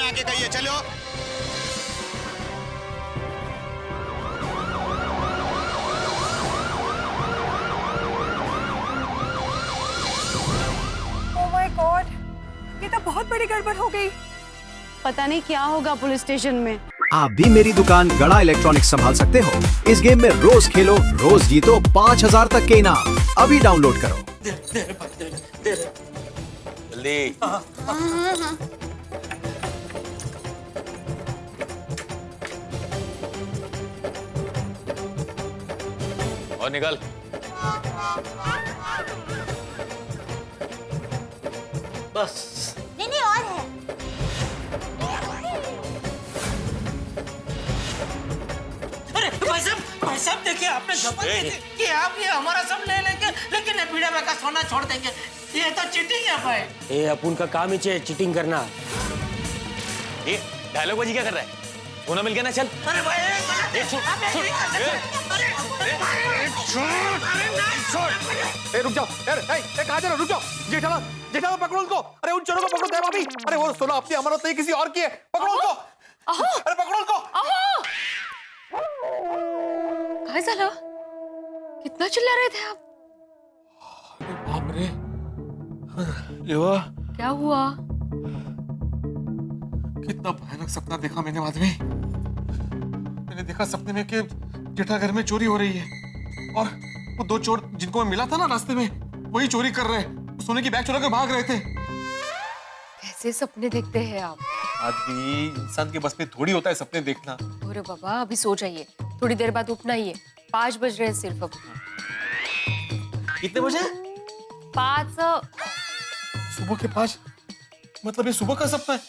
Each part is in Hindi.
में आके कहिए। चलो। ओह माय गॉड, ये तो बहुत बड़ी गड़बड़ हो गई। पता नहीं क्या होगा पुलिस स्टेशन में। आप भी मेरी दुकान गड़ा इलेक्ट्रॉनिक्स संभाल सकते हो। इस गेम में रोज खेलो, रोज जीतो 5000 तक के इनाम। अभी डाउनलोड करो। जल्दी। और निकल। बस। नहीं और है। अरे भाई साहब देखिए, आपने शपथ दी थी कि आप ये हमारा सब ले लेंगे, लेकिन ये पीड़े का सोना छोड़ देंगे। ये तो चीटिंग है भाई। ये अपन का काम ही है चीटिंग करना। ये डायलॉग बाजी क्या कर रहा है? सोना मिल गया ना, चल। अरे भाई रुक जाओ यार, कहाँ जा रहे हो? रुक जाओ। जेठालाल, जेठालाल पकड़ो उनको। अरे उन चोरों को पकड़ो दया भाभी। अरे वो सोना अपनी अमानत नहीं किसी और की है। पकड़ो उनको। अरे पकड़ो उनको। काय झालं? कितना चिल्ला रहे थे आप? अरे बाप रे, लेवा क्या हुआ? कितना भयानक सपना देखा मैंने आदमी। मैंने देखा सपने में कि जेठा घर में चोरी हो रही है और वो दो चोर जिनको मैं मिला था ना रास्ते में, वही चोरी कर रहे हैं। सोने की बैग चुरा कर भाग रहे थे। कैसे सपने देखते हैं आप? आदमी इंसान के बस में थोड़ी होता है सपने देखना। अरे बाबा, अभी सो जाइए, थोड़ी देर बाद उठना ही है। 5 बज रहे हैं सिर्फ अब। कितने बजे? 5। सुबह के 5? मतलब ये सुबह का सपना है?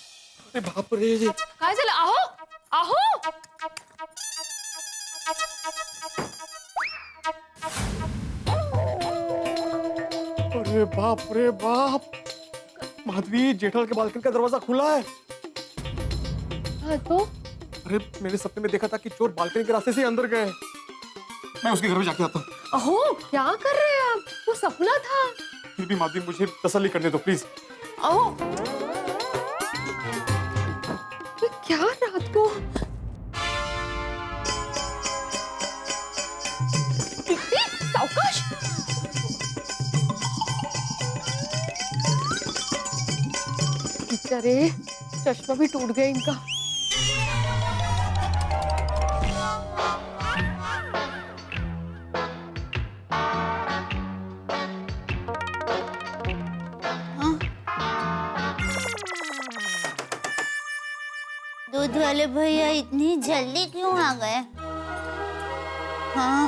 अरे बाप रे। काय झालं? आहो आहो, अरे बाप रे बाप, माधवी जेठालाल के बालकनी का दरवाजा खुला है। हाँ तो अरे मैंने सपने में देखा था कि चोर बालकनी के रास्ते से अंदर गए। मैं उसके घर में जाके आता हूँ। अहो, क्या कर रहे हैं आप? वो सपना था। फिर भी माधवी मुझे तसल्ली करने दो प्लीज। अहो, ये क्या रात को? सावकाश। अरे चश्मा भी टूट गया इनका। दूध वाले भैया इतनी जल्दी क्यों आ गए? हाँ,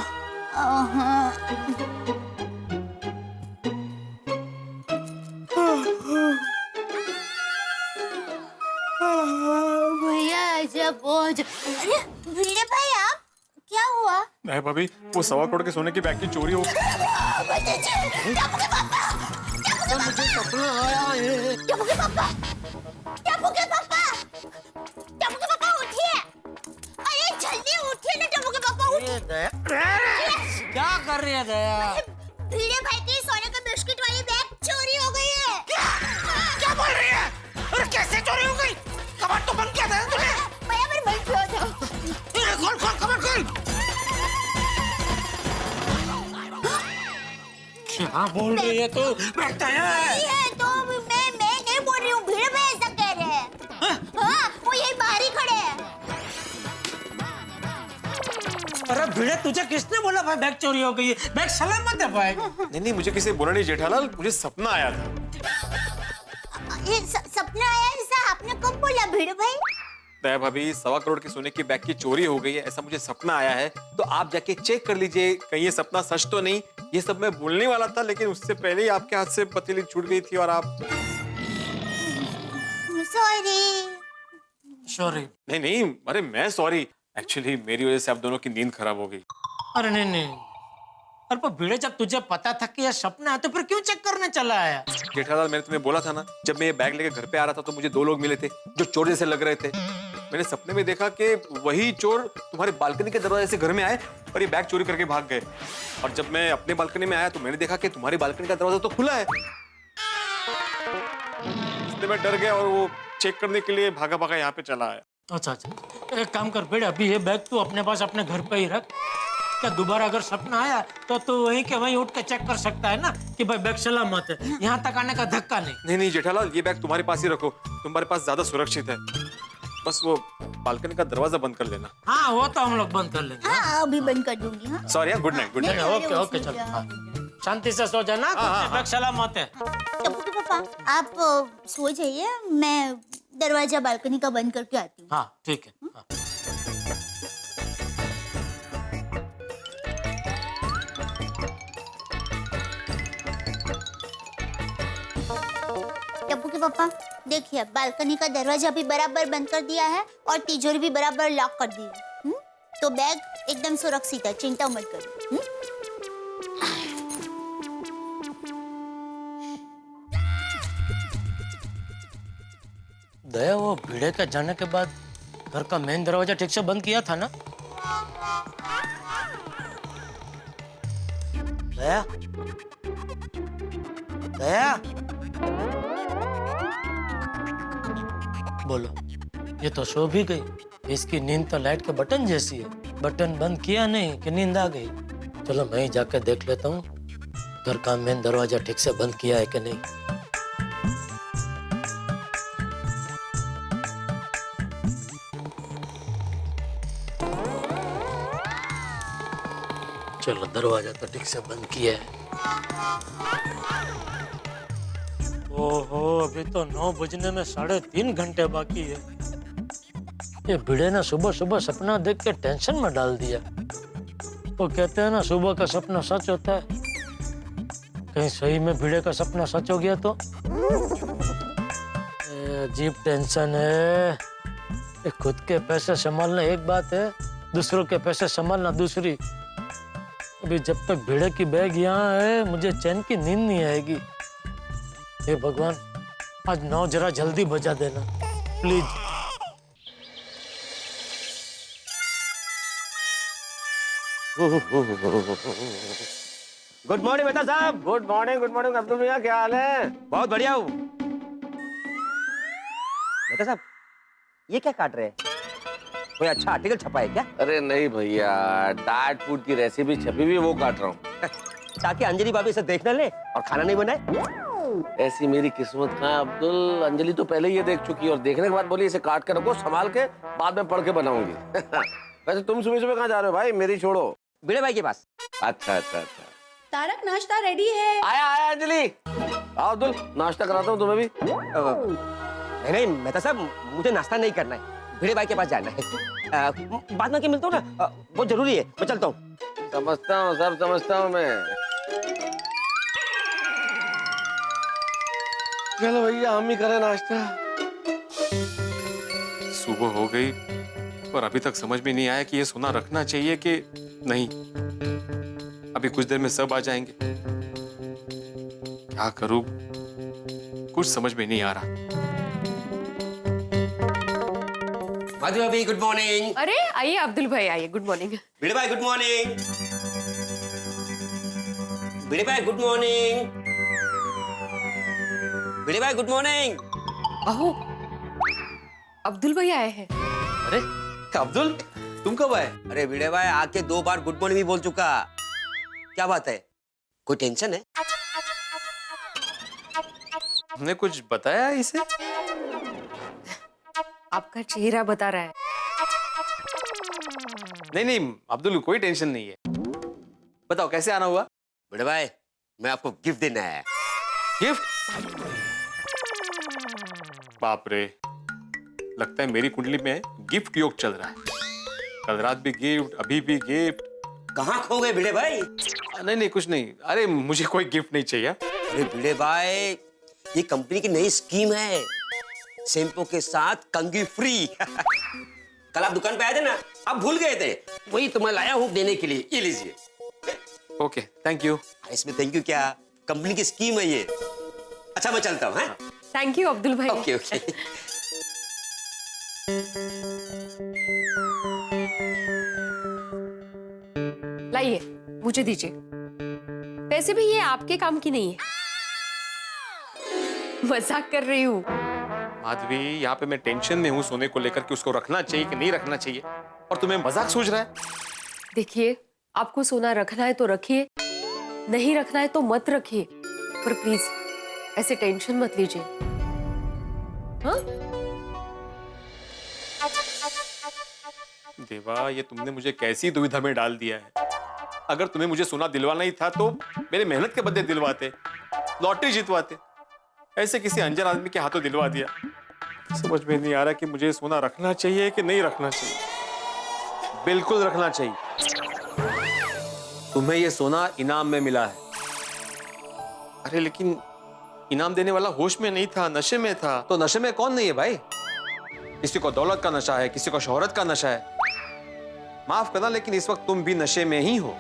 हाँ। भैया ऐसा पहुंच। अरे भिड़े भाई, आप क्या हुआ? नहीं भाभी, वो 1.25 करोड़ के सोने की बैग की चोरी हो। मुझे सपना आया है। टप्पू के पापा, टप्पू के पापा, टप्पू के पापा उठिए। अरे जल्दी उठिए ना टप्पू के पापा, उठिए। क्या कर रही है दया? भिड़े भाई की सोने का बिस्किट वाली बैग चोरी हो गई है। क्या बोल रही है? अरे कैसे चोरी हो गई? कबाड़ तो बंद किया था ना तूने? भैया मेरे बंद किया था। खोल खोल कबाड़ खोल। क्या बोल रही है तू? बैठता है। नहीं है तो मैं नहीं बोल रही हूँ, भिड़े भाई ऐसा कह रहे हैं। हाँ, वो यही बाहर ही खड़े हैं। अरे भिड़े, तुझे किसने बोला भाई बैग चोरी हो गई है? बैग सलामत है भाई। नहीं, मुझे किसी ने बोला नहीं जेठालाल, मुझे सपना आया था। ये सपना आया ऐसा आपने कब बोला भिड़े भाई? दया भाभी, 1.25 करोड़ के सोने की बैग की चोरी हो गई है, ऐसा मुझे सपना आया है। तो आप जाके चेक कर लीजिए कहीं ये सपना सच तो नहीं। ये सब मैं बोलने वाला था, लेकिन उससे पहले ही आपके हाथ से पतीली छूट गई थी और आप। सॉरी। नहीं, अरे मैं सॉरी। एक्चुअली मेरी वजह से आप दोनों की नींद खराब हो गई। अरे नहीं। अरे पर भिड़े, जब तुझे पता था कि यह सपना है तो फिर क्यों चेक करने चला आया? जेठालाल, मैंने तुम्हें बोला था ना, जब मैं ये बैग लेकर घर पे आ रहा था तो मुझे 2 लोग मिले थे जो चोर जैसे लग रहे थे। मैंने सपने में देखा कि वही चोर तुम्हारे बालकनी के दरवाजे से घर में आए और ये बैग चोरी करके भाग गए। और जब मैं अपने बालकनी में आया तो मैंने देखा कि तुम्हारी बालकनी का दरवाजा तो खुला है। इसलिए मैं डर गया और वो चेक करने के लिए भागा भागा यहाँ पे चला आया। अच्छा अच्छा, एक काम कर बेटे, अभी ये बैग तू अपने पास अपने घर पे ही रख। क्या दोबारा अगर सपना आया तो तू वहीं के वहीं उठ के चेक कर सकता है ना कि भाई बैग सलामत है, यहाँ तक आने का धक्का नहीं। नहीं नहीं जेठालाल, ये बैग तुम्हारे पास ही रखो, तुम्हारे पास ज्यादा सुरक्षित है। बस वो बालकनी का दरवाजा बंद कर लेना। हाँ वो तो हम लोग बंद कर लेंगे। हाँ अभी बंद कर दूंगी। हाँ sorry, good night. Good night. Okay okay चलो, हाँ। शांति से सो जाना, बैग सलामत है। टप्पू के पापा आप सो जाइए, मैं दरवाजा बालकनी का बंद करके आती हूँ। हाँ ठीक है। हाँ। टप्पू के पापा देखिए, बालकनी का दरवाजा भी बराबर बंद कर दिया है और तिजोरी भी बराबर लॉक कर दी है। तो बैग एकदम सुरक्षित है, चिंता मत करो। दया, वो भिड़े के जाने के बाद घर का मेन दरवाजा ठीक से बंद किया था ना? दया, दया, बोलो। ये तो सो भी गई। इसकी नींद तो लाइट के बटन जैसी है, बटन बंद किया नहीं कि नींद आ गई। चलो मैं ही जाकर देख लेता हूँ घर का मेन दरवाजा ठीक से बंद किया है कि नहीं। चलो दरवाजा तो ठीक से बंद किया है। ओहो, अभी तो 9 बजने में 3.5 घंटे बाकी है। ये भिड़े ने सुबह सुबह सपना देख के टेंशन में डाल दिया। वो कहते हैं ना, सुबह का सपना सच होता है। कहीं सही में भिड़े का सपना सच हो गया तो अजीब टेंशन है। ये खुद के पैसे संभालना एक बात है, दूसरों के पैसे संभालना दूसरी। अभी जब तक भिड़े की बैग यहाँ है, मुझे चैन की नींद नहीं आएगी। हे भगवान, आज 9 जरा जल्दी बजा देना प्लीज। गुड मॉर्निंग बेटा साहब। गुड मॉर्निंग अब्दुल भैया, क्या हाल है? बहुत बढ़िया हूँ। बेटा साहब, ये क्या काट रहे हैं? कोई अच्छा आर्टिकल छपा है क्या? अरे नहीं भैया, डाइट फूड की रेसिपी छपी हुई, वो काट रहा हूँ। ताकि अंजलि भाभी इसे देख न ले और खाना नहीं बनाए। ऐसी मेरी किस्मत कहाँ है अब्दुल, अंजलि तो पहले ये देख चुकी है और देखने के बाद बोली इसे काट के रखो, संभाल के बाद में पढ़ के बनाऊंगी। वैसे तुम सुबह सुबह कहाँ जा रहे हो भाई? मेरी छोड़ो, भिड़े भाई के पास। अच्छा अच्छा अच्छा। तारक नाश्ता रेडी है। आया अंजलि। आओ अब्दुल, नाश्ता कराता हूँ तुम्हें भी। नहीं मेहता साहब, मुझे नाश्ता नहीं करना है, भिड़े भाई के पास जाना है। बाद में मिलता हूँ ना, वो जरूरी है, मैं चलता हूँ। समझता हूँ, सब समझता हूँ मैं। चलो भैया, हम ही करें नाश्ता। सुबह हो गई और अभी तक समझ में नहीं आया कि ये सोना रखना चाहिए कि नहीं। अभी कुछ देर में सब आ जाएंगे, क्या करूं, कुछ समझ में नहीं आ रहा। माधवी भाभी गुड मॉर्निंग। अरे आइए अब्दुल भाई, आइए। Good morning. भिड़े भाई गुड मॉर्निंग। भिड़े भाई गुड मॉर्निंग। भिड़े भाई गुड मॉर्निंग। अहो, अब्दुल भाई आए हैं। अरे अब्दुल, तुम कब आए? अरे भिड़े भाई आके 2 बार गुड मॉर्निंग भी बोल चुका। क्या बात है, कोई टेंशन है? हमने कुछ बताया इसे? आपका चेहरा बता रहा है। नहीं अब्दुल, कोई टेंशन नहीं है। बताओ कैसे आना हुआ? भिड़े भाई, मैं आपको गिफ्ट देना है। गिफ्ट? बाप रे, लगता है मेरी कुंडली में गिफ्ट योग चल रहा है। कल रात भी गिफ्ट, अभी भी गिफ्ट। कहाँ खो गए भिड़े भाई? नहीं कुछ नहीं। अरे मुझे कोई गिफ्ट नहीं चाहिए। अरे भिड़े भाई, ये कंपनी की नई स्कीम है, शैम्पू के साथ कंघी फ्री। कल आप दुकान पे आए थे ना, आप भूल गए थे, वही तुम्हें लाया हूँ देने के लिए। ये लीजिए। Okay, thank you. इसमें थैंक यू क्या, कंपनी की स्कीम है ये। अच्छा मैं चलता हूँ। थैंक यू अब्दुल भाई। Okay okay. लाइए, मुझे दीजिए। वैसे भी ये आपके काम की नहीं है, मजाक कर रही हूँ। माधवी, यहाँ पे मैं टेंशन में हूँ सोने को लेकर कि उसको रखना चाहिए कि नहीं रखना चाहिए, और तुम्हें मजाक सूझ रहा है। देखिए, आपको सोना रखना है तो रखिए, नहीं रखना है तो मत रखिए, पर प्लीज ऐसे टेंशन मत लीजिए। हाँ? देवा, ये तुमने मुझे कैसी दुविधा में डाल दिया है। अगर तुम्हें मुझे सोना दिलवाना ही था तो मेरे मेहनत के बदले दिलवाते, लॉटरी जितवाते। ऐसे किसी अनजान आदमी के हाथों दिलवा दिया। समझ में नहीं आ रहा कि मुझे सोना रखना चाहिए कि नहीं रखना चाहिए। बिल्कुल रखना चाहिए। तुम्हें ये सोना इनाम में मिला है। अरे लेकिन इनाम देने वाला होश में नहीं था, नशे में था। तो नशे में कौन नहीं है भाई? किसी को दौलत का नशा है, किसी को शोहरत का नशा है। माफ करना, लेकिन इस वक्त तुम भी नशे में ही हो।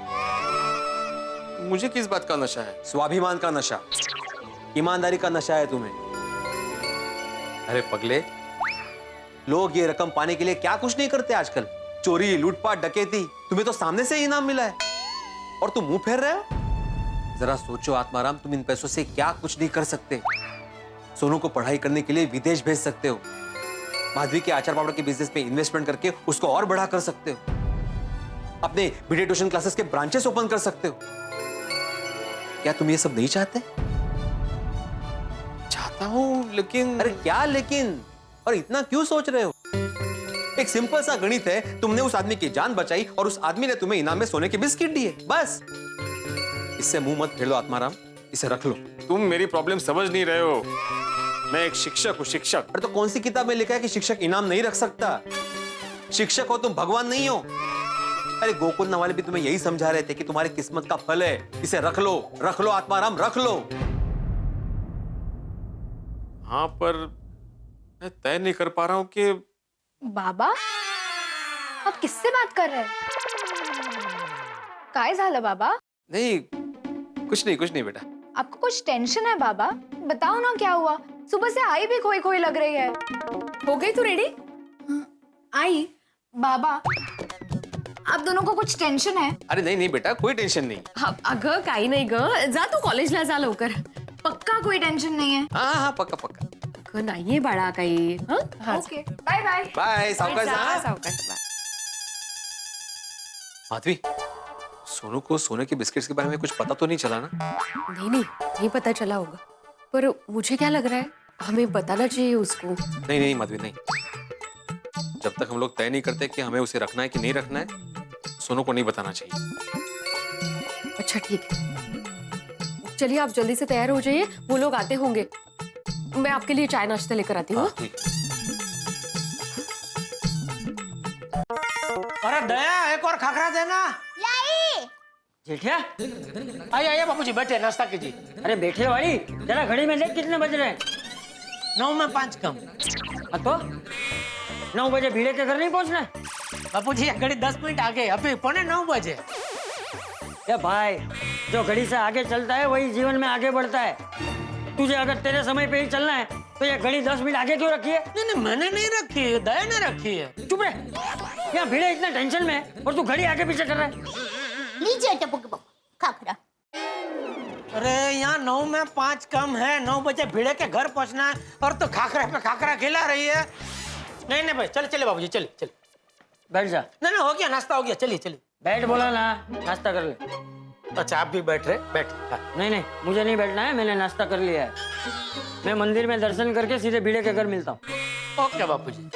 मुझे किस बात का नशा है? स्वाभिमान का नशा, ईमानदारी का नशा है तुम्हें। अरे पगले, लोग ये रकम पाने के लिए क्या कुछ नहीं करते आजकल। चोरी, लूटपाट, डकैती, तुम्हें तो सामने से ही इनाम मिला है और तुम मुंह फेर रहे हो। जरा सोचो आत्माराम, तुम इन पैसों से क्या कुछ नहीं कर सकते। सोनू को पढ़ाई करने के लिए विदेश भेज सकते हो। माधवी के आचार पापड़ के बिजनेस में इन्वेस्टमेंट करके उसको और बढ़ा कर सकते हो। अपने वीडियो ट्यूशन क्लासेस के ब्रांचेस ओपन कर सकते हो। क्या तुम ये सब नहीं चाहते? चाहता हूं, लेकिन। अरे क्या लेकिन? और इतना क्यों सोच रहे हो? एक सिंपल सा गणित है। तुमने उस आदमी की जान बचाई और उस आदमी ने तुम्हें इनाम में सोने के बिस्किट दिए, बस। इससे मुंह मत फेर लो आत्माराम, इसे रख लो। तुम मेरी प्रॉब्लम समझ नहीं रहे हो। मैं एक शिक्षक हूँ, शिक्षक। अरे तो कौन सी किताब में लिखा है कि शिक्षक इनाम नहीं रख सकता? शिक्षक हो तुम, भगवान नहीं हो। अरे गोकुल वाले भी तुम्हें यही समझा रहे थे कि तुम्हारी किस्मत का फल है, इसे रख लो आत्माराम, रख लो। हाँ, पर मैं तय नहीं कर पा रहा हूं कि। बाबा, आप किससे बात कर रहे हैं? काय झालं बाबा? नहीं, कुछ नहीं बेटा। आपको कुछ टेंशन है बाबा? बताओ ना क्या हुआ? सुबह से आई भी खोई खोई लग रही है। हो गई तू रेडी? आई बाबा, आप दोनों को कुछ टेंशन है? अरे नहीं बेटा, कोई टेंशन नहीं। हा, अगं काही नाही ग, जा तू कॉलेजला जा लवकर। पक्का कोई टेंशन नहीं है? हाँ, पक्का। अगं नाहीये बाळा काही। हाँ, ओके, बाय बाय। बाय, सावकाश जा। सावकाश, बाय। माधवी, सोनू को सोने के बिस्किट्स के बारे में कुछ पता तो नहीं चला ना? नहीं पता चला होगा, पर मुझे क्या लग रहा है, हमें बताना चाहिए उसको। नहीं माधवी, नहीं। जब तक हम लोग तय नहीं करते कि हमें उसे रखना है कि नहीं रखना है, सोनू को नहीं बताना चाहिए। अच्छा ठीक है, चलिए आप जल्दी से तैयार हो जाइए, वो लोग आते होंगे। मैं आपके लिए चाय नाश्ता लेकर आती हूँ। हाँ, ठीक। अरे दया, एक और खाखरा देना। लाई। जेठिया, आइए बापूजी, बैठे, नाश्ता कीजिए। अरे बैठे वाली, जरा घड़ी में देख कितने बज रहे हैं। 9 में 5 कम। तो 9 बजे भीड़े के घर नहीं पहुंचना है? बापूजी, ये घड़ी 10 मिनट आगे, अभी 9:15 बजे। ए भाई, जो घड़ी से आगे चलता है वही जीवन में आगे बढ़ता है। तुझे अगर तेरे समय पे ही चलना है तो ये घड़ी 10 मिनट आगे क्यों रखी है? नहीं, मैंने नहीं रखी है, दया ने रखी है। चुप रहे, यहाँ भीड़े इतना टेंशन में है और तू घड़ी आगे पीछे कर रहा है। लीजिए टपू के खाखरा। अरे यहाँ 9 में 5 कम है, 9 बजे भीड़े के घर पहुंचना है और तो खाखरा पे खाखरा खिला रही है। नहीं भाई, चले बाबूजी, चले। बैठ जा। नहीं, हो गया, नाश्ता हो गया, चलिए। बैठ बोला ना, नाश्ता कर ले। अच्छा, आप भी बैठ रहे? बैठ। हाँ। नहीं, मुझे नहीं बैठना है, मैंने नाश्ता कर लिया है। मैं मंदिर में दर्शन करके सीधे भीड़े के घर मिलता हूँ। ओके बापूजी।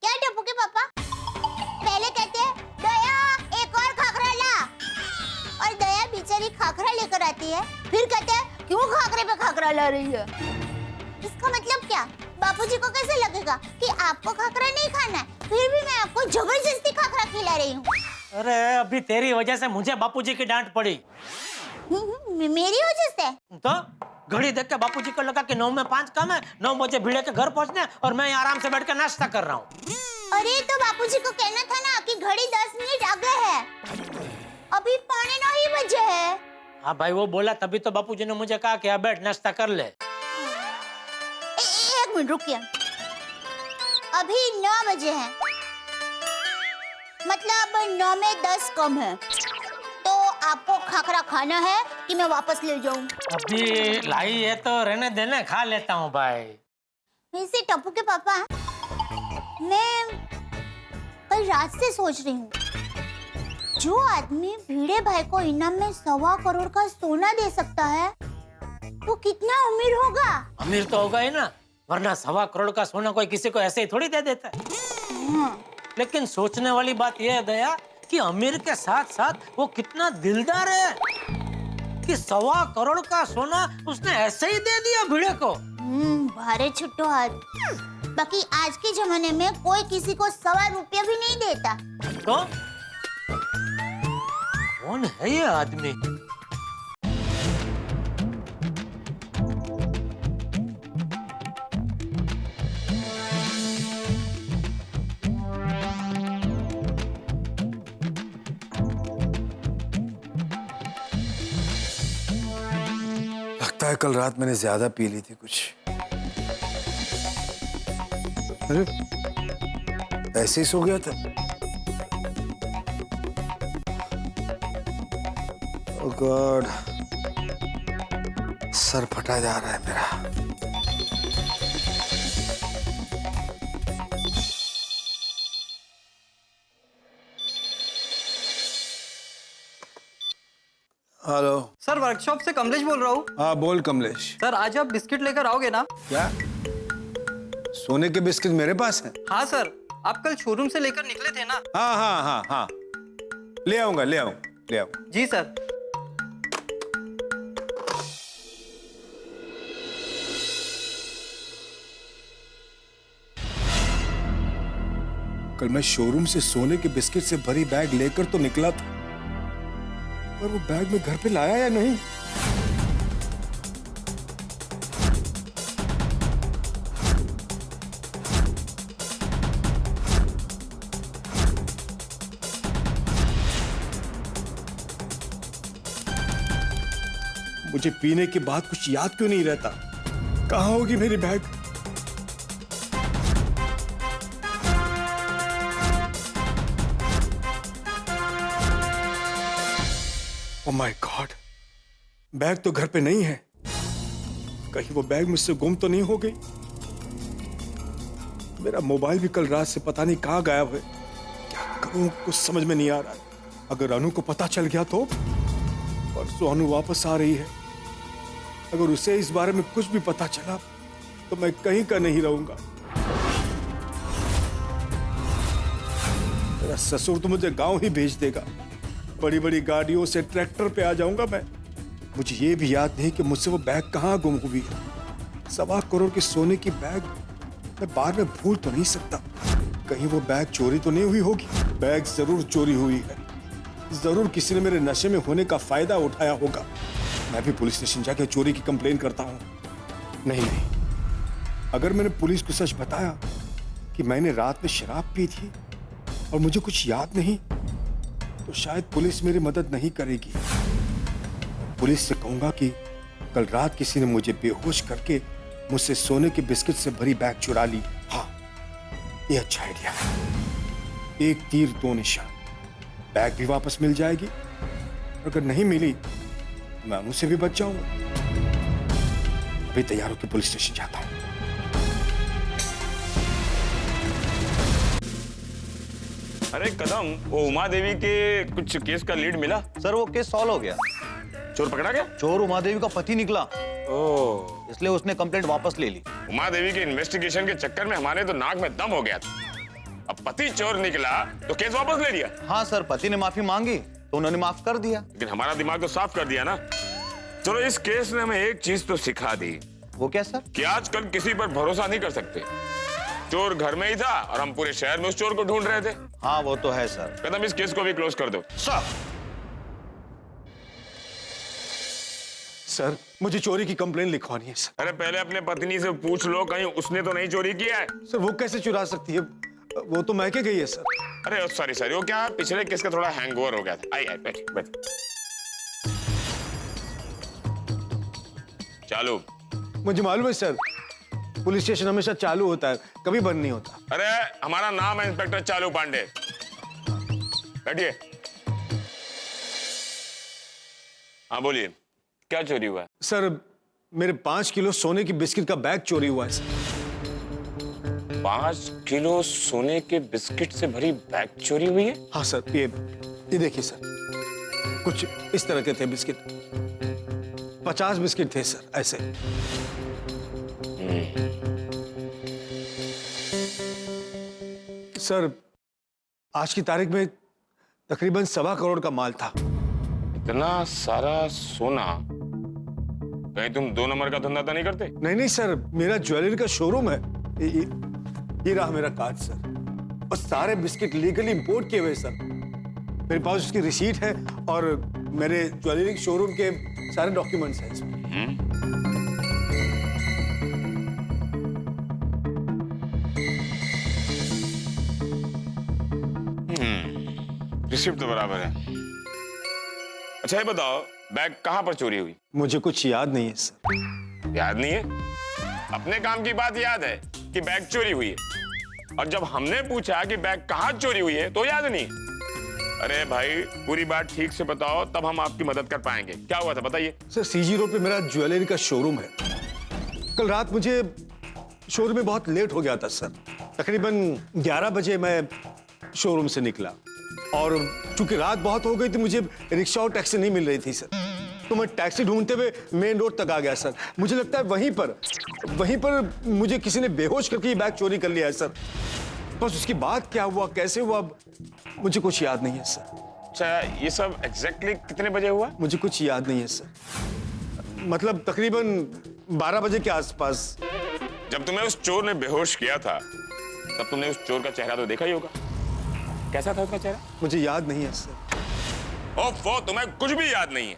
क्या टपू के पापा? पहले कहते हैं दया एक और खाखरा ला, और दया बेचारी खाखरा लेकर आती है, फिर कहते हैं क्यों खाखरे पे खाखरा ला रही है? इसका मतलब क्या? बापूजी को कैसे लगेगा कि आपको खाखरा नहीं खाना है, फिर भी मैं आपको जबरदस्ती खाखरा खिला रही हूँ? अरे अभी तेरी वजह से मुझे बापूजी की डांट पड़ी। मेरी वजह से? तो घड़ी देख के बापूजी को लगा कि 9 में 5 कम है, 9 बजे भीड़े के घर पहुंचने, और मैं आराम से बैठ के नाश्ता कर रहा हूँ। अरे तो बापूजी को कहना था ना कि घड़ी 10 मिनट आगे है, अभी 9:15 बजे है। हाँ भाई, वो बोला तभी तो बापूजी ने मुझे कहा कि अब बैठ नाश्ता कर ले। एक मिनट रुकिए, अभी 9 बजे हैं, मतलब 9 में 10 कम है, तो आपको खाखरा खाना है कि मैं वापस ले जाऊं? अभी लाई है तो रहने देना, खा लेता हूँ भाई। वैसे टप्पू के पापा, मैं कल रात से सोच रही हूँ, जो आदमी भिड़े भाई को इनाम में 1.25 करोड़ का सोना दे सकता है वो कितना अमीर होगा? अमीर तो होगा ही ना, वरना 1.25 करोड़ का सोना कोई किसी को ऐसे ही थोड़ी दे देता है। लेकिन सोचने वाली बात यह है दया कि अमीर के साथ साथ वो कितना दिलदार है कि 1.25 करोड़ का सोना उसने ऐसे ही दे दिया भिड़े को। भारे छुट्टो हाथ। बाकी आज के जमाने में कोई किसी को 1.25 रुपया भी नहीं देता। तो कौन है ये आदमी? लगता है कल रात मैंने ज्यादा पी ली थी कुछ। अरे ऐसे ही सो गया था। ओह गॉड, सर फटा जा रहा है मेरा। हेलो सर, वर्कशॉप से कमलेश बोल रहा हूँ। हाँ बोल कमलेश। सर, आज आप बिस्किट लेकर आओगे ना? क्या सोने के बिस्किट मेरे पास हैं? हाँ सर, आप कल शोरूम से लेकर निकले थे ना? हाँ हाँ हाँ हाँ, ले आऊंगा ले आऊंगा ले आऊंगा। जी सर। कल मैं शोरूम से सोने के बिस्किट से भरी बैग लेकर तो निकला था, पर वो बैग मैं घर पे लाया या नहीं? मुझे पीने के बाद कुछ याद क्यों नहीं रहता? कहां होगी मेरी bag? Oh my God, bag तो घर पे नहीं है। कहीं वो बैग मुझसे गुम तो नहीं हो गई? मेरा मोबाइल भी कल रात से पता नहीं कहां गायब है। क्या करूं, कुछ समझ में नहीं आ रहा। अगर अनु को पता चल गया तो? परसों अनु वापस आ रही है, अगर उसे इस बारे में कुछ भी पता चला तो मैं कहीं का नहीं रहूंगा। मेरा ससुर तो मुझे गांव ही भेज देगा। बड़ी बड़ी गाड़ियों से ट्रैक्टर पे आ जाऊंगा मैं। मुझे ये भी याद नहीं कि मुझसे वो बैग कहाँ गुम हुई है। 1.25 करोड़ की सोने की बैग मैं बार में भूल तो नहीं सकता। कहीं वो बैग चोरी तो नहीं हुई होगी? बैग जरूर चोरी हुई है। जरूर किसी ने मेरे नशे में होने का फायदा उठाया होगा। मैं भी पुलिस स्टेशन जाकर चोरी की कंप्लेन करता हूँ। नहीं, अगर मैंने पुलिस को सच बताया कि मैंने रात में शराब पी थी और मुझे कुछ याद नहीं, तो शायद पुलिस मेरी मदद नहीं करेगी। पुलिस से कहूंगा कि कल रात किसी ने मुझे बेहोश करके मुझसे सोने के बिस्किट से भरी बैग चुरा ली। हाँ, ये अच्छा आइडिया है। एक तीर दो निशान। बैग भी वापस मिल जाएगी, अगर नहीं मिली तो मैं अनु से भी बच जाऊंगा। अभी तैयार होकर पुलिस स्टेशन जाता हूं। अरे कदम, वो उमा देवी के कुछ केस का लीड मिला? सर वो केस सॉल्व हो गया। चोर पकड़ा गया? चोर उमा देवी का पति निकला। ओह, इसलिए उसने कंप्लेंट वापस ले ली। उमा देवी के इन्वेस्टिगेशन के चक्कर में हमारे तो नाक में दम हो गया था। अब पति चोर निकला तो केस वापस ले लिया? हाँ सर, पति ने माफी मांगी तो उन्होंने माफ कर दिया। लेकिन हमारा दिमाग तो साफ कर दिया ना। चलो, इस केस ने हमें एक चीज तो सिखा दी। वो क्या सर? कि आजकल किसी पर भरोसा नहीं कर सकते। चोर घर में ही था और हम पूरे शहर में उस चोर को ढूंढ रहे थे। हाँ वो तो है सर। कदम, इस केस को भी क्लोज कर दो। सर, मुझे चोरी की कंप्लेन लिखवानी है सर। अरे पहले अपने पत्नी से पूछ लो, कहीं उसने तो नहीं चोरी किया है? सर वो कैसे चुरा सकती है? वो तो मैके गई है सर। अरे सॉरी, वो क्या पिछले केस का थोड़ा हैंगओवर हो गया था। आई बैठ बैठ। चालू। मुझे मालूम है सर, पुलिस स्टेशन हमेशा चालू होता है, कभी बंद नहीं होता। अरे हमारा नाम है इंस्पेक्टर चालू पांडे। बैठिए। हाँ बोलिए, क्या चोरी हुआ है? सर मेरे 5 किलो सोने की बिस्किट का बैग चोरी हुआ है सर। 5 किलो सोने के बिस्किट से भरी बैग चोरी हुई है? हाँ सर, ये देखिए सर, कुछ इस तरह के थे बिस्किट। 50 बिस्किट थे सर, ऐसे। सर आज की तारीख में तकरीबन 1.25 करोड़ का माल था। इतना सारा सोना, कहीं तुम 2 नंबर का धंधा तो नहीं करते? नहीं सर, मेरा ज्वेलरी का शोरूम है। ये रहा मेरा कार्ड सर, और सारे बिस्किट लीगली इंपोर्ट किए हुए सर। मेरे पास उसकी रिसीट है और मेरे ज्वेलरी शोरूम के सारे डॉक्यूमेंट्स हैं इसमें। रिसिप्ट तो बराबर है। अच्छा ये बताओ, बैग कहां पर चोरी हुई? मुझे कुछ याद नहीं है सर। याद नहीं है? अपने काम की बात याद है कि बैग चोरी हुई है, और जब हमने पूछा कि बैग कहां चोरी हुई है तो याद नहीं। अरे भाई पूरी बात ठीक से बताओ, तब हम आपकी मदद कर पाएंगे। क्या हुआ था बताइए। सर सीजी रोड पे मेरा ज्वेलरी का शोरूम है। कल रात मुझे शोरूम में बहुत लेट हो गया था सर। तकरीबन 11 बजे मैं शोरूम से निकला, और चूंकि रात बहुत हो गई थी, मुझे रिक्शा और टैक्सी नहीं मिल रही थी सर। तो मैं टैक्सी ढूंढते हुए मेन रोड तक आ गया सर। मुझे लगता है वहीं पर मुझे किसी ने बेहोश करके ये बैग चोरी कर लिया है सर। बस उसके बाद क्या हुआ, कैसे हुआ, मुझे कुछ याद नहीं है सर। अच्छा ये सब एग्जैक्टली कितने बजे हुआ? मुझे कुछ याद नहीं है सर। मतलब तकरीबन 12 बजे के आसपास। जब तुम्हें उस चोर ने बेहोश किया था, तब तुमने उस चोर का चेहरा तो देखा ही होगा। कैसा था उसका चेहरा? मुझे याद नहीं है सर। ओफो, तुम्हें कुछ भी याद नहीं है।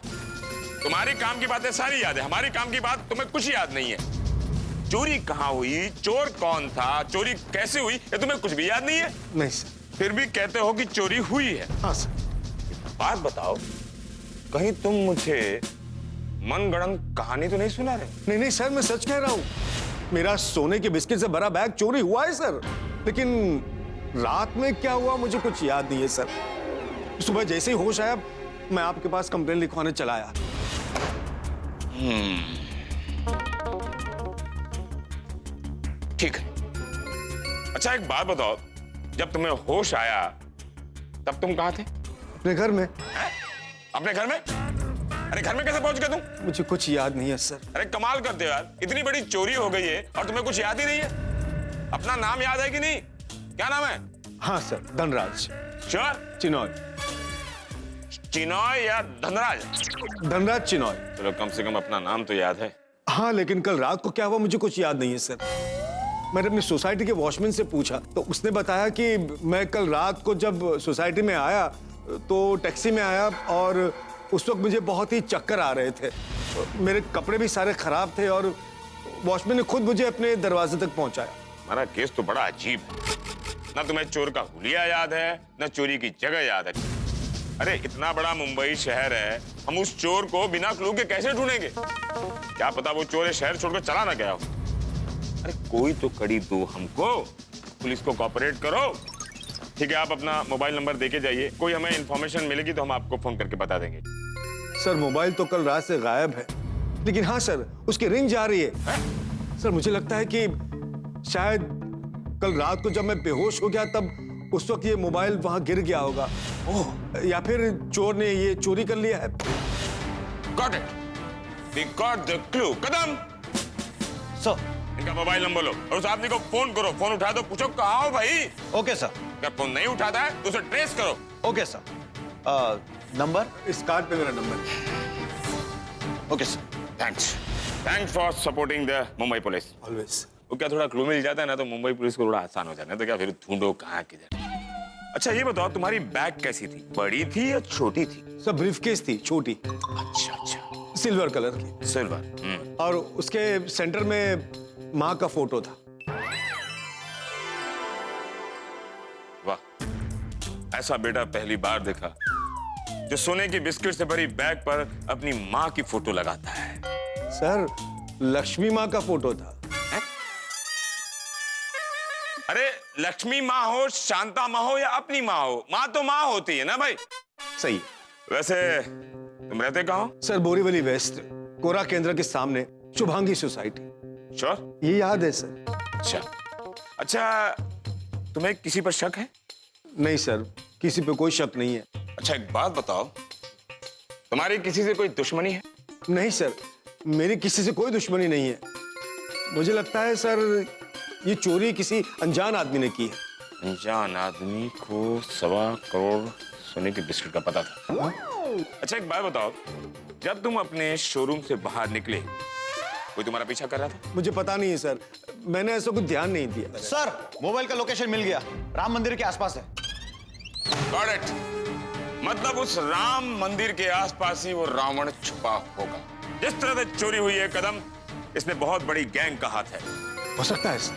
तुम्हारी काम की बातें सारी याद है, हमारी काम की बात तुम्हें कुछ याद नहीं है। चोरी कहाँ हुई, चोर कौन था, चोरी कैसे हुई, ये तुम्हें कुछ भी याद नहीं है? नहीं सर। फिर भी कहते हो कि चोरी हुई है। हाँ सर। बात बताओ, कहीं तुम मुझे मनगढ़ंत कहानी तो नहीं सुना रहे? नहीं सर, मैं सच कह रहा हूँ। मेरा सोने के बिस्किट से भरा बैग चोरी हुआ है सर, लेकिन रात में क्या हुआ मुझे कुछ याद नहीं है सर। सुबह जैसे ही होश आया, मैं आपके पास कंप्लेंट लिखवाने चला आया। ठीक है। अच्छा एक बात बताओ, जब तुम्हें होश आया तब तुम कहाँ थे? अपने घर में। अपने घर में? अरे घर में कैसे पहुंच गए तुम? मुझे कुछ याद नहीं है सर। अरे कमाल करते हो यार, इतनी बड़ी चोरी हो गई है और तुम्हें कुछ याद ही नहीं है। अपना नाम याद है कि नहीं? क्या नाम है? हाँ सर, धनराज। श्योर? चिनॉय। चिनॉय या धनराज? धनराज चिनॉय। चलो कम से कम अपना नाम तो याद है। हाँ, लेकिन कल रात को क्या हुआ मुझे कुछ याद नहीं है सर। मैंने अपनी सोसाइटी के वॉचमैन से पूछा, तो उसने बताया कि मैं कल रात को जब सोसाइटी में आया तो टैक्सी में आया, और उस वक्त मुझे बहुत ही चक्कर आ रहे थे। मेरे कपड़े भी सारे खराब थे, और वॉचमैन ने खुद मुझे अपने दरवाजे तक पहुंचाया। हमारा केस तो बड़ा अजीब है। ना तुम्हें चोर का हुलिया याद है, ना चोरी की जगह याद है। अरे इतना बड़ा मुंबई शहर है, हम उस चोर को बिना क्लू के कैसे ढूंढेंगे? क्या पता वो चोर शहर छोड़कर चला ना गया हो। अरे कोई तो कड़ी दो हमको, पुलिस को कोऑपरेट करो। ठीक है, आप अपना मोबाइल नंबर देके जाइए, कोई हमें इंफॉर्मेशन मिलेगी तो हम आपको फोन करके बता देंगे। सर मोबाइल तो कल रात से गायब है, लेकिन हाँ सर उसकी रिंग जा रही है। सर मुझे लगता है कि शायद कल रात को जब मैं बेहोश हो गया तब उस वक्त ये मोबाइल वहां गिर गया होगा। ओह, या फिर चोर ने ये चोरी कर लिया है। Got it. We got the clue. Kadam sir, इनका मोबाइल नंबर लो और उस आदमी को फोन करो। फोन उठा दो, पूछो कहाँ हो भाई। Okay sir. अगर फोन नहीं उठाता है तो उसे ट्रेस करो। Okay sir. नंबर? इस कार्ड पे मेरा number. Okay sir. Thanks for supporting the Mumbai police. Always. वो क्या थोड़ा क्लू मिल जाता है ना तो मुंबई पुलिस को थोड़ा आसान हो जाता है। तो क्या फिर ढूंढो कहाँ किधर। अच्छा ये बताओ, तुम्हारी बैग कैसी थी, बड़ी थी या छोटी थी? सर ब्रीफकेस थी, छोटी। अच्छा अच्छा, सिल्वर कलर की। सिल्वर। और उसके सेंटर में माँ का फोटो था। वाह, ऐसा बेटा पहली बार देखा जो सोने की बिस्किट से भरी बैग पर अपनी माँ की फोटो लगाता है। सर लक्ष्मी माँ का फोटो था। अरे लक्ष्मी माँ हो, शांता माँ हो या अपनी माँ हो, माँ तो माँ होती है ना भाई। सही। वैसे तुम रहते कहाँ हो? सर बोरीवली वेस्ट, कोरा केंद्र के सामने, शुभांगी सोसाइटी। श्योर? ये याद है सर। अच्छा अच्छा, तुम्हें किसी पर शक है? नहीं सर, किसी पे कोई शक नहीं है। अच्छा एक बात बताओ, तुम्हारी किसी से कोई दुश्मनी है? नहीं सर, मेरी किसी से कोई दुश्मनी नहीं है। मुझे लगता है सर ये चोरी किसी अनजान आदमी ने की है। अनजान आदमी को 1.25 करोड़ सोने के बिस्किट का पता था। अच्छा एक बात बताओ, जब तुम अपने शोरूम से बाहर निकले कोई तुम्हारा पीछा कर रहा था? मुझे पता नहीं है सर, मैंने ऐसा कुछ ध्यान नहीं दिया। सर मोबाइल का लोकेशन मिल गया, राम मंदिर के आसपास है। Got it. मतलब उस राम मंदिर के आसपास ही वो रावण छुपा होगा। जिस तरह से चोरी हुई है कदम, इसमें बहुत बड़ी गैंग का हाथ है। हो सकता है सर।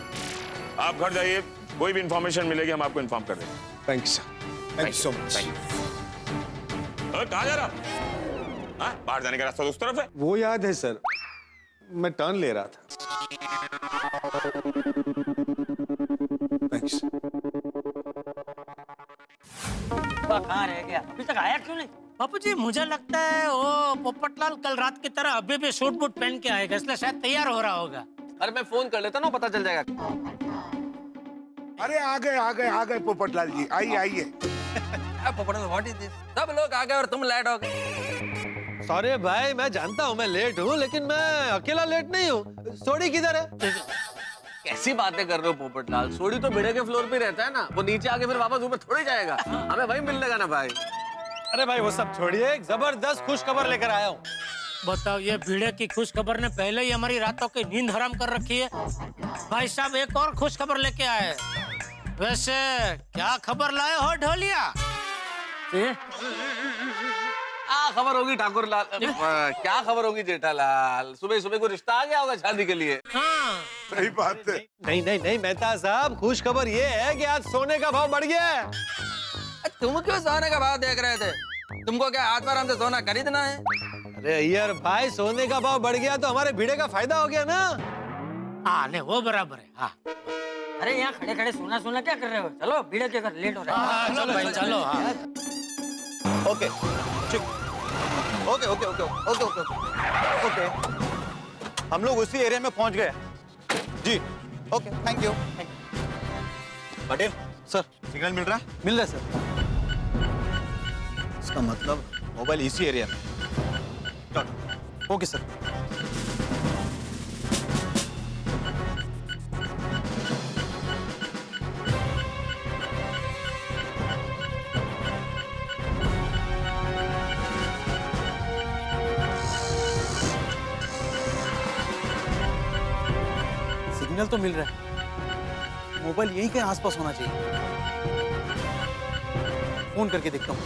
आप घर जाइए, कोई भी इंफॉर्मेशन मिलेगी हम आपको इन्फॉर्म कर देंगे। Thank you sir, thank you so much. कहाँ जा रहा? हाँ, बाहर जाने का रास्ता तो उस तरफ है। वो याद है सर, मैं टर्न ले रहा था। थैंक्स। कहाँ रह गया? अभी तक आया क्यों नहीं? बापू जी मुझे लगता है वो पोपटलाल कल रात की तरह अभी भी सूट बूट पहन के आएगा, इसलिए शायद तैयार हो रहा होगा। अरे मैं फोन कर लेता ना, पता चल जाएगा। अरे आ गए पोपटलाल जी, आइए आइए। Popatlal what is this? सब लोग आ गए और तुम लेट हो गए। सॉरी भाई, मैं जानता हूँ मैं लेट हूँ, लेकिन मैं अकेला लेट नहीं हूँ। सोडी किधर है? कैसी बातें कर रहे हो पोपटलाल? सोडी तो भिड़े के फ्लोर पे रहता है ना, वो नीचे आके फिर वापस ऊपर थोड़ी जाएगा। हमें वहीं मिलने का ना भाई। अरे भाई वो सब छोड़िए, एक जबरदस्त खुश खबर लेकर आया हूँ। बताओ, ये भीड़े की खुश खबर ने पहले ही हमारी रातों की नींद हराम कर रखी है। भाई साहब एक और खुश खबर लेके आए। वैसे क्या खबर लाए हो ढोलिया? खबर होगी ठाकुर लाल, क्या खबर होगी जेठालाल? सुबह सुबह को रिश्ता आ गया होगा शादी के लिए। हाँ सही बात है। नहीं मेहता साहब, खुश खबर ये है कि आज सोने का भाव बढ़ गया है। तुम क्यों सोने का भाव देख रहे थे? तुमको क्या हाथ पर हमसे सोना खरीदना है? अरे यार भाई, सोने का भाव बढ़ गया तो हमारे भिड़े का फायदा हो गया ना। हाँ नहीं वो बराबर है। हाँ अरे यहाँ खड़े खड़े सोना क्या कर रहे हो? चलो भीड़े के घर लेट हो रहा है। हाँ, चलो भाई चलो। हाँ ओके ठीक, okay okay okay okay okay okay, हम लोग उसी एरिया में पहुंच गए जी। Okay thank you. Patel sir, signal मिल रहा है? मिल रहा है सर। इसका मतलब मोबाइल इसी एरिया में। Okay sir. सिग्नल तो मिल रहा है, मोबाइल यहीं के आसपास होना चाहिए। फोन करके देखता हूँ।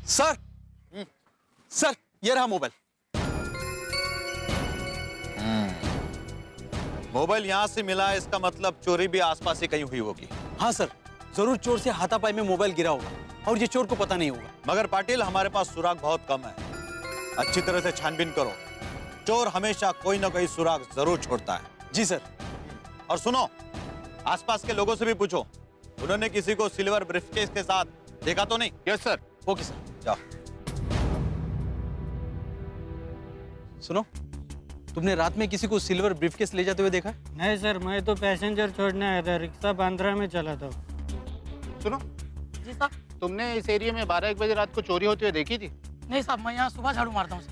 सर सर, ये रहा मोबाइल। मोबाइल यहाँ से मिला है, इसका मतलब चोरी भी आसपास ही कहीं हुई होगी। हाँ सर, जरूर चोर से हाथापाई में मोबाइल गिरा होगा और ये चोर को पता नहीं होगा। मगर पाटिल, हमारे पास सुराग बहुत कम है, अच्छी तरह से छानबीन करो। चोर हमेशा कोई ना कोई सुराग जरूर छोड़ता है। जी सर। और सुनो, आसपास के लोगों से भी पूछो, उन्होंने किसी को सिल्वर ब्रीफकेस के साथ देखा तो नहीं? Yes sir. ओके सर, जाओ। सुनो, तुमने रात में किसी को सिल्वर ब्रीफकेस ले जाते हुए देखा? नहीं सर, मैं तो पैसेंजर छोड़ने आया था, रिक्शा बांद्रा में चला था। सुनो जी साहब। तुमने इस एरिया में 12-1 बजे रात को चोरी होती हुई देखी थी? नहीं साहब, मैं यहाँ सुबह झाड़ू मारता हूँ।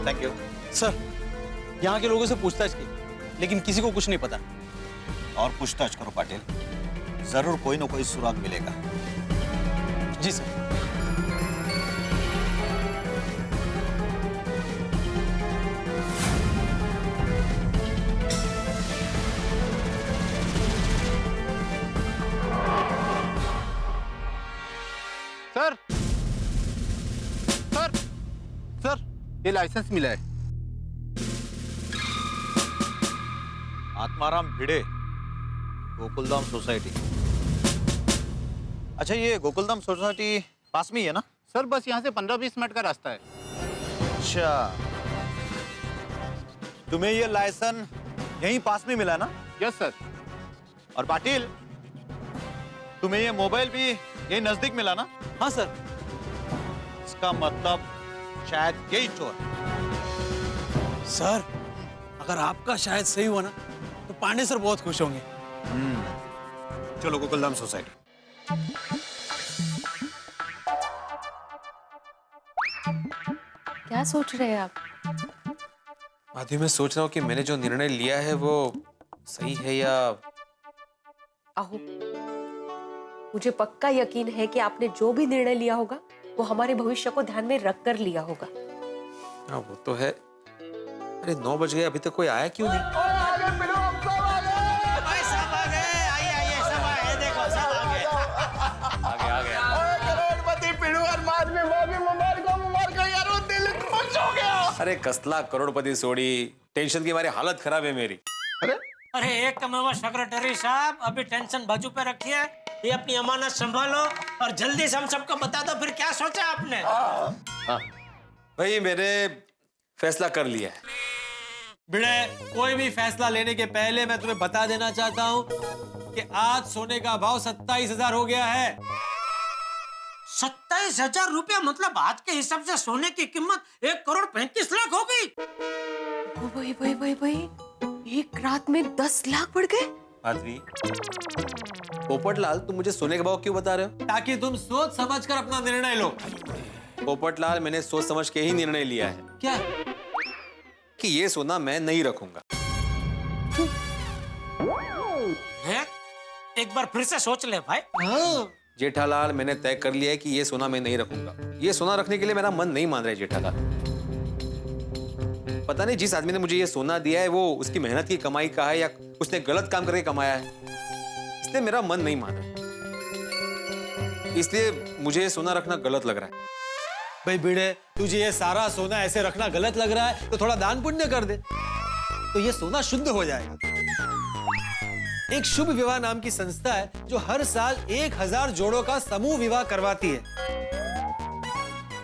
Thank you sir. यहाँ के लोगों से पूछताछ की, लेकिन किसी को कुछ नहीं पता। और पूछताछ करो पाटिल, जरूर कोई ना कोई सुराग मिलेगा। जी सर। सर सर सर ये लाइसेंस मिला है। आत्माराम भिड़े, गोकुलधाम सोसाइटी। अच्छा, ये गोकुलधाम सोसाइटी पास में ही है ना? सर बस यहाँ से 15-20 मिनट का रास्ता है। अच्छा, तुम्हें ये लाइसेंस यहीं पास में मिला ना? Yes sir. और पाटिल, तुम्हें ये मोबाइल भी यही नजदीक मिला ना? हाँ सर। इसका मतलब शायद यही चोर। सर, अगर आपका शायद सही हुआ ना तो पांडे सर बहुत खुश होंगे। चलो गोकुलधाम सोसाइटी। क्या सोच रहे हैं आप? माधवी, मैं सोच रहा हूँ कि मैंने जो निर्णय लिया है वो सही है या... आहो, मुझे पक्का यकीन है कि आपने जो भी निर्णय लिया होगा वो हमारे भविष्य को ध्यान में रखकर लिया होगा। हाँ, वो तो है। अरे 9 बज गए, अभी तक कोई आया क्यों नहीं? अरे कसला करोड़पति सोड़ी, टेंशन की हमारी हालत खराब है मेरी। अरे एक कमावा सेक्रेटरी साहब, अभी टेंशन बाजू पे रखिए, ये अपनी अमानत संभालो और जल्दी से हम सबको बता दो फिर क्या सोचा आपने। हाँ भाई, मैंने फैसला कर लिया है। भिड़े, कोई भी फैसला लेने के पहले मैं तुम्हें बता देना चाहता हूँ कि आज सोने का भाव 27,000 हो गया है। 27,000 रुपया? मतलब आज के हिसाब से सोने की कीमत 1,35,00,000 हो गई। भाई, एक रात में 10 लाख बढ़ गए। माधवी, पोपटलाल, तुम मुझे सोने का भाव क्यों बता रहे हो? ताकि तुम सोच समझ कर अपना निर्णय लो। पोपटलाल, मैंने सोच समझ के ही निर्णय लिया है। क्या? कि ये सोना मैं नहीं रखूंगा। है? एक बार फिर से सोच ले भाई। हाँ। जेठालाल, मैंने तय कर लिया है कि ये सोना मैं नहीं रखूंगा। ये सोना रखने के लिए मेरा मन नहीं मान रहा है जेठालाल। पता नहीं जिस आदमी ने मुझे ये सोना दिया है वो उसकी मेहनत की कमाई का है या उसने गलत काम करके कमाया है, इसलिए मेरा मन नहीं मान रहा। इसलिए मुझे ये सोना रखना गलत लग रहा है। भाई भिड़े, तुझे ये सारा सोना ऐसे रखना गलत लग रहा है तो थोड़ा दान पुण्य कर दे, तो ये सोना शुद्ध हो जाएगा। एक शुभ विवाह नाम की संस्था है जो हर साल 1000 जोड़ों का समूह विवाह करवाती है।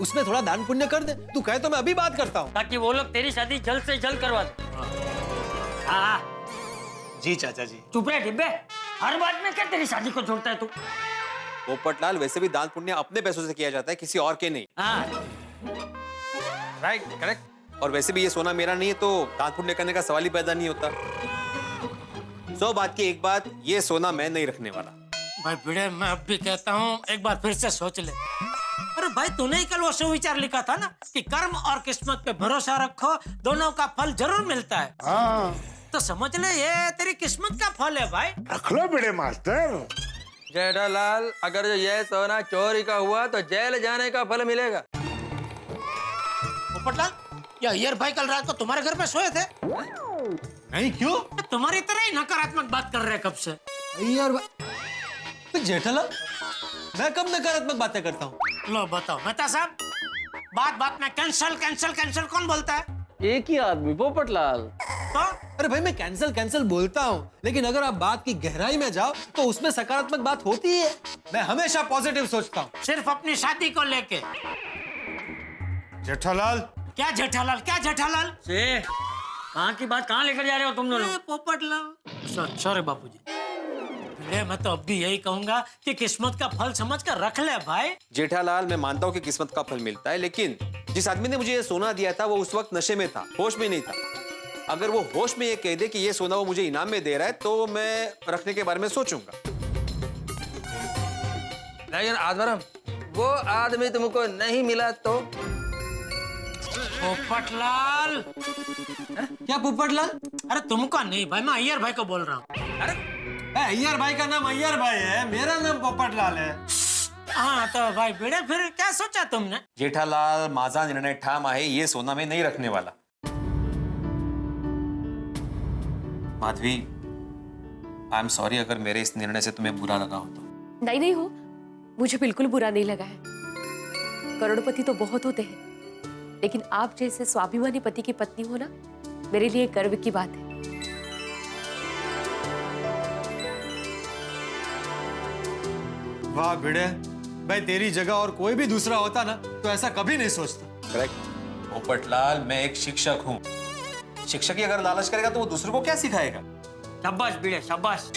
उसमें थोड़ा दान पुण्य कर दे। तू कहे तो मैं अभी बात करता हूँ, ताकि वो लोग तेरी शादी जल्द से जल्द करवा दे। हाँ जी चाचा जी। चुप रहे डिब्बे, हर बात में क्या तेरी शादी को जोड़ता है तू? पोपटलाल, वैसे भी दान पुण्य अपने पैसों से किया जाता है, किसी और के नहीं। Right, correct. और वैसे भी ये सोना मेरा नहीं है तो दान पुण्य करने का सवाल ही पैदा नहीं होता। 100 बात की एक बात, ये सोना मैं नहीं रखने वाला। भाई भिड़े, मैं अब भी कहता हूँ एक बार फिर से सोच ले। अरे भाई, तूने ही कल वो सुविचार लिखा था ना कि कर्म और किस्मत पे भरोसा रखो, दोनों का फल जरूर मिलता है। हाँ। तो समझ ले ये तेरी किस्मत का फल है भाई। रख लो बड़े मास्टर। जेठालाल, अगर जो ये सोना चोरी का हुआ तो जेल जाने का फल मिलेगा। पोपटलाल, या ईयर भाई कल रात को तुम्हारे घर पे सोए थे? नहीं, क्यों? तुम्हारी तरह ही नकारात्मक बात कर रहे हैं कब से। यार तो जेठालाल, मैं कब नकारात्मक बातें करता हूँ? लो बताओ मेहता साहब, बात बात में कैंसल कैंसल कैंसल कौन बोलता है? एक ही आदमी, पोपटलाल। तो अरे भाई, मैं कैंसल कैंसल बोलता हूँ, लेकिन अगर आप बात की गहराई में जाओ तो उसमें सकारात्मक बात होती है। मैं हमेशा पॉजिटिव सोचता हूँ। सिर्फ अपनी शादी को लेके। जेठालाल। क्या जेठालाल, क्या जेठालाल? कहाँ की बात कहाँ लेकर जा रहे हो तुम दोनों? पोपटलाल, सॉरी बापूजी। मैं तो अब भी यही कहूंगा कि किस्मत का फल समझ कर रख ले भाई। जेठालाल, मैं मानता हूँ कि किस्मत का फल मिलता है, लेकिन जिस आदमी ने मुझे ये सोना दिया था वो उस वक्त नशे में था, होश में नहीं था। अगर वो होश में ये कह दे कि ये सोना वो मुझे इनाम में दे रहा है तो मैं रखने के बारे में सोचूंगा। लेकिन आदवरम, वो आदमी तुमको नहीं मिला तो? पोपटलाल। क्या पोपटलाल? अरे तुमको नहीं भाई, मैं अय्यर भाई को बोल रहा हूँ। अरे अय्यर भाई का नाम अय्यर भाई है, मेरा नाम पोपटलाल है। हाँ तो भाई भिड़े, फिर क्या सोचा तुमने? जेठालाल, माझा निर्णय ठाम आहे, ये सोना में नहीं रखने वाला। माधवी, आई एम सॉरी अगर मेरे इस निर्णय से तुम्हें बुरा लगा हो तो। नहीं नहीं हो, मुझे बिल्कुल बुरा नहीं लगा है। करोड़पति तो बहुत होते हैं, लेकिन आप जैसे स्वाभिमानी पति की पत्नी हो ना, मेरे लिए गर्व की बात है। वाह भिड़े भाई, तेरी जगह और कोई भी दूसरा होता ना तो ऐसा कभी नहीं सोचता। करेक्ट। पोपटलाल, मैं एक शिक्षक हूँ। शिक्षक ही अगर लालच करेगा तो वो दूसरों को क्या सिखाएगा? शाबाश भिड़े, शाबाश।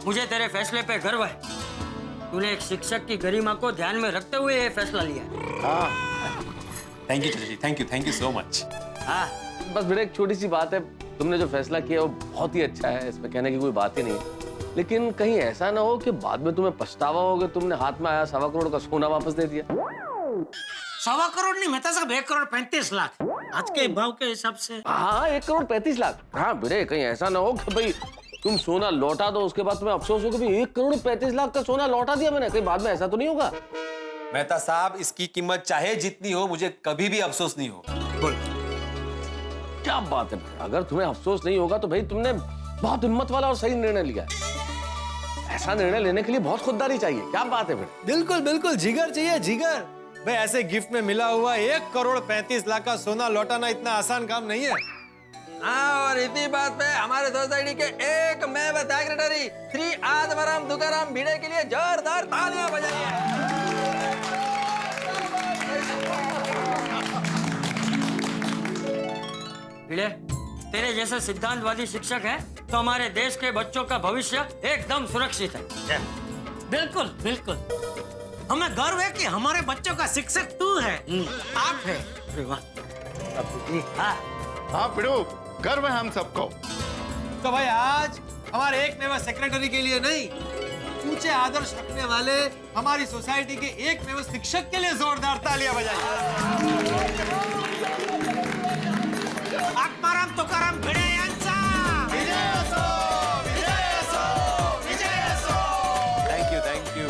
मुझे तेरे फैसले पे गर्व है। तूने एक शिक्षक की गरिमा को ध्यान में रखते हुए ये फैसला लिया। Thank you ji, thank you so much. हाँ बस बेटा एक छोटी सी बात है, तुमने जो फैसला किया वो बहुत ही अच्छा है, इसमें कहने की कोई बात ही नहीं है। लेकिन कहीं ऐसा ना हो कि बाद में तुम्हें पछतावा हो कि तुमने हाथ में आया 1.25 करोड़ का सोना वापस दे दिया। 1.25 करोड़ नहीं, मैं तो सब 1.35 करोड़ आज के भाव के हिसाब से। हाँ 1.35 करोड़। हाँ बेटे, कहीं ऐसा ना हो कि भाई तुम सोना लौटा दो, उसके बाद तुम्हें अफसोस हो कि भाई 1.35 करोड़ का सोना लौटा दिया मैंने, कहीं बाद में ऐसा तो नहीं होगा? मेहता साहब, इसकी कीमत चाहे जितनी हो, मुझे कभी भी अफसोस नहीं हो। बोल क्या बात है, अगर तुम्हें अफसोस नहीं होगा तो भाई तुमने बहुत हिम्मत वाला और सही निर्णय लिया है। ऐसा निर्णय लेने के लिए बहुत खुददारी चाहिए। क्या बात है बेटा? बिल्कुल बिल्कुल, जिगर चाहिए, जिगर। भाई ऐसे गिफ्ट में मिला हुआ 1.35 करोड़ का सोना लौटाना इतना आसान काम नहीं है। हाँ, और इसी बात पे हमारे सोसाइटी के एक मैं सेक्रेटरी श्री आत्माराम तुकाराम भिड़े के लिए जोरदार तालियां बजाइए। भिड़े, तेरे जैसे सिद्धांतवादी शिक्षक हैं तो हमारे देश के बच्चों का भविष्य एकदम सुरक्षित है। बिल्कुल बिल्कुल, हमें गर्व है कि हमारे बच्चों का शिक्षक तू है, आप है। अरे वाह। हाँ पिड़ू, गर्व है हम सबको। तो भाई आज हमारे एक मेवा सेक्रेटरी के लिए नहीं, ऊंचे आदर्श रखने वाले हमारी सोसाइटी के एक मेवा शिक्षक के लिए जोरदार तालियां बजाइए। आत्माराम तुकाराम भिड़े यांचा विजय असो, विजय असो, विजय असो। Thank you, thank you.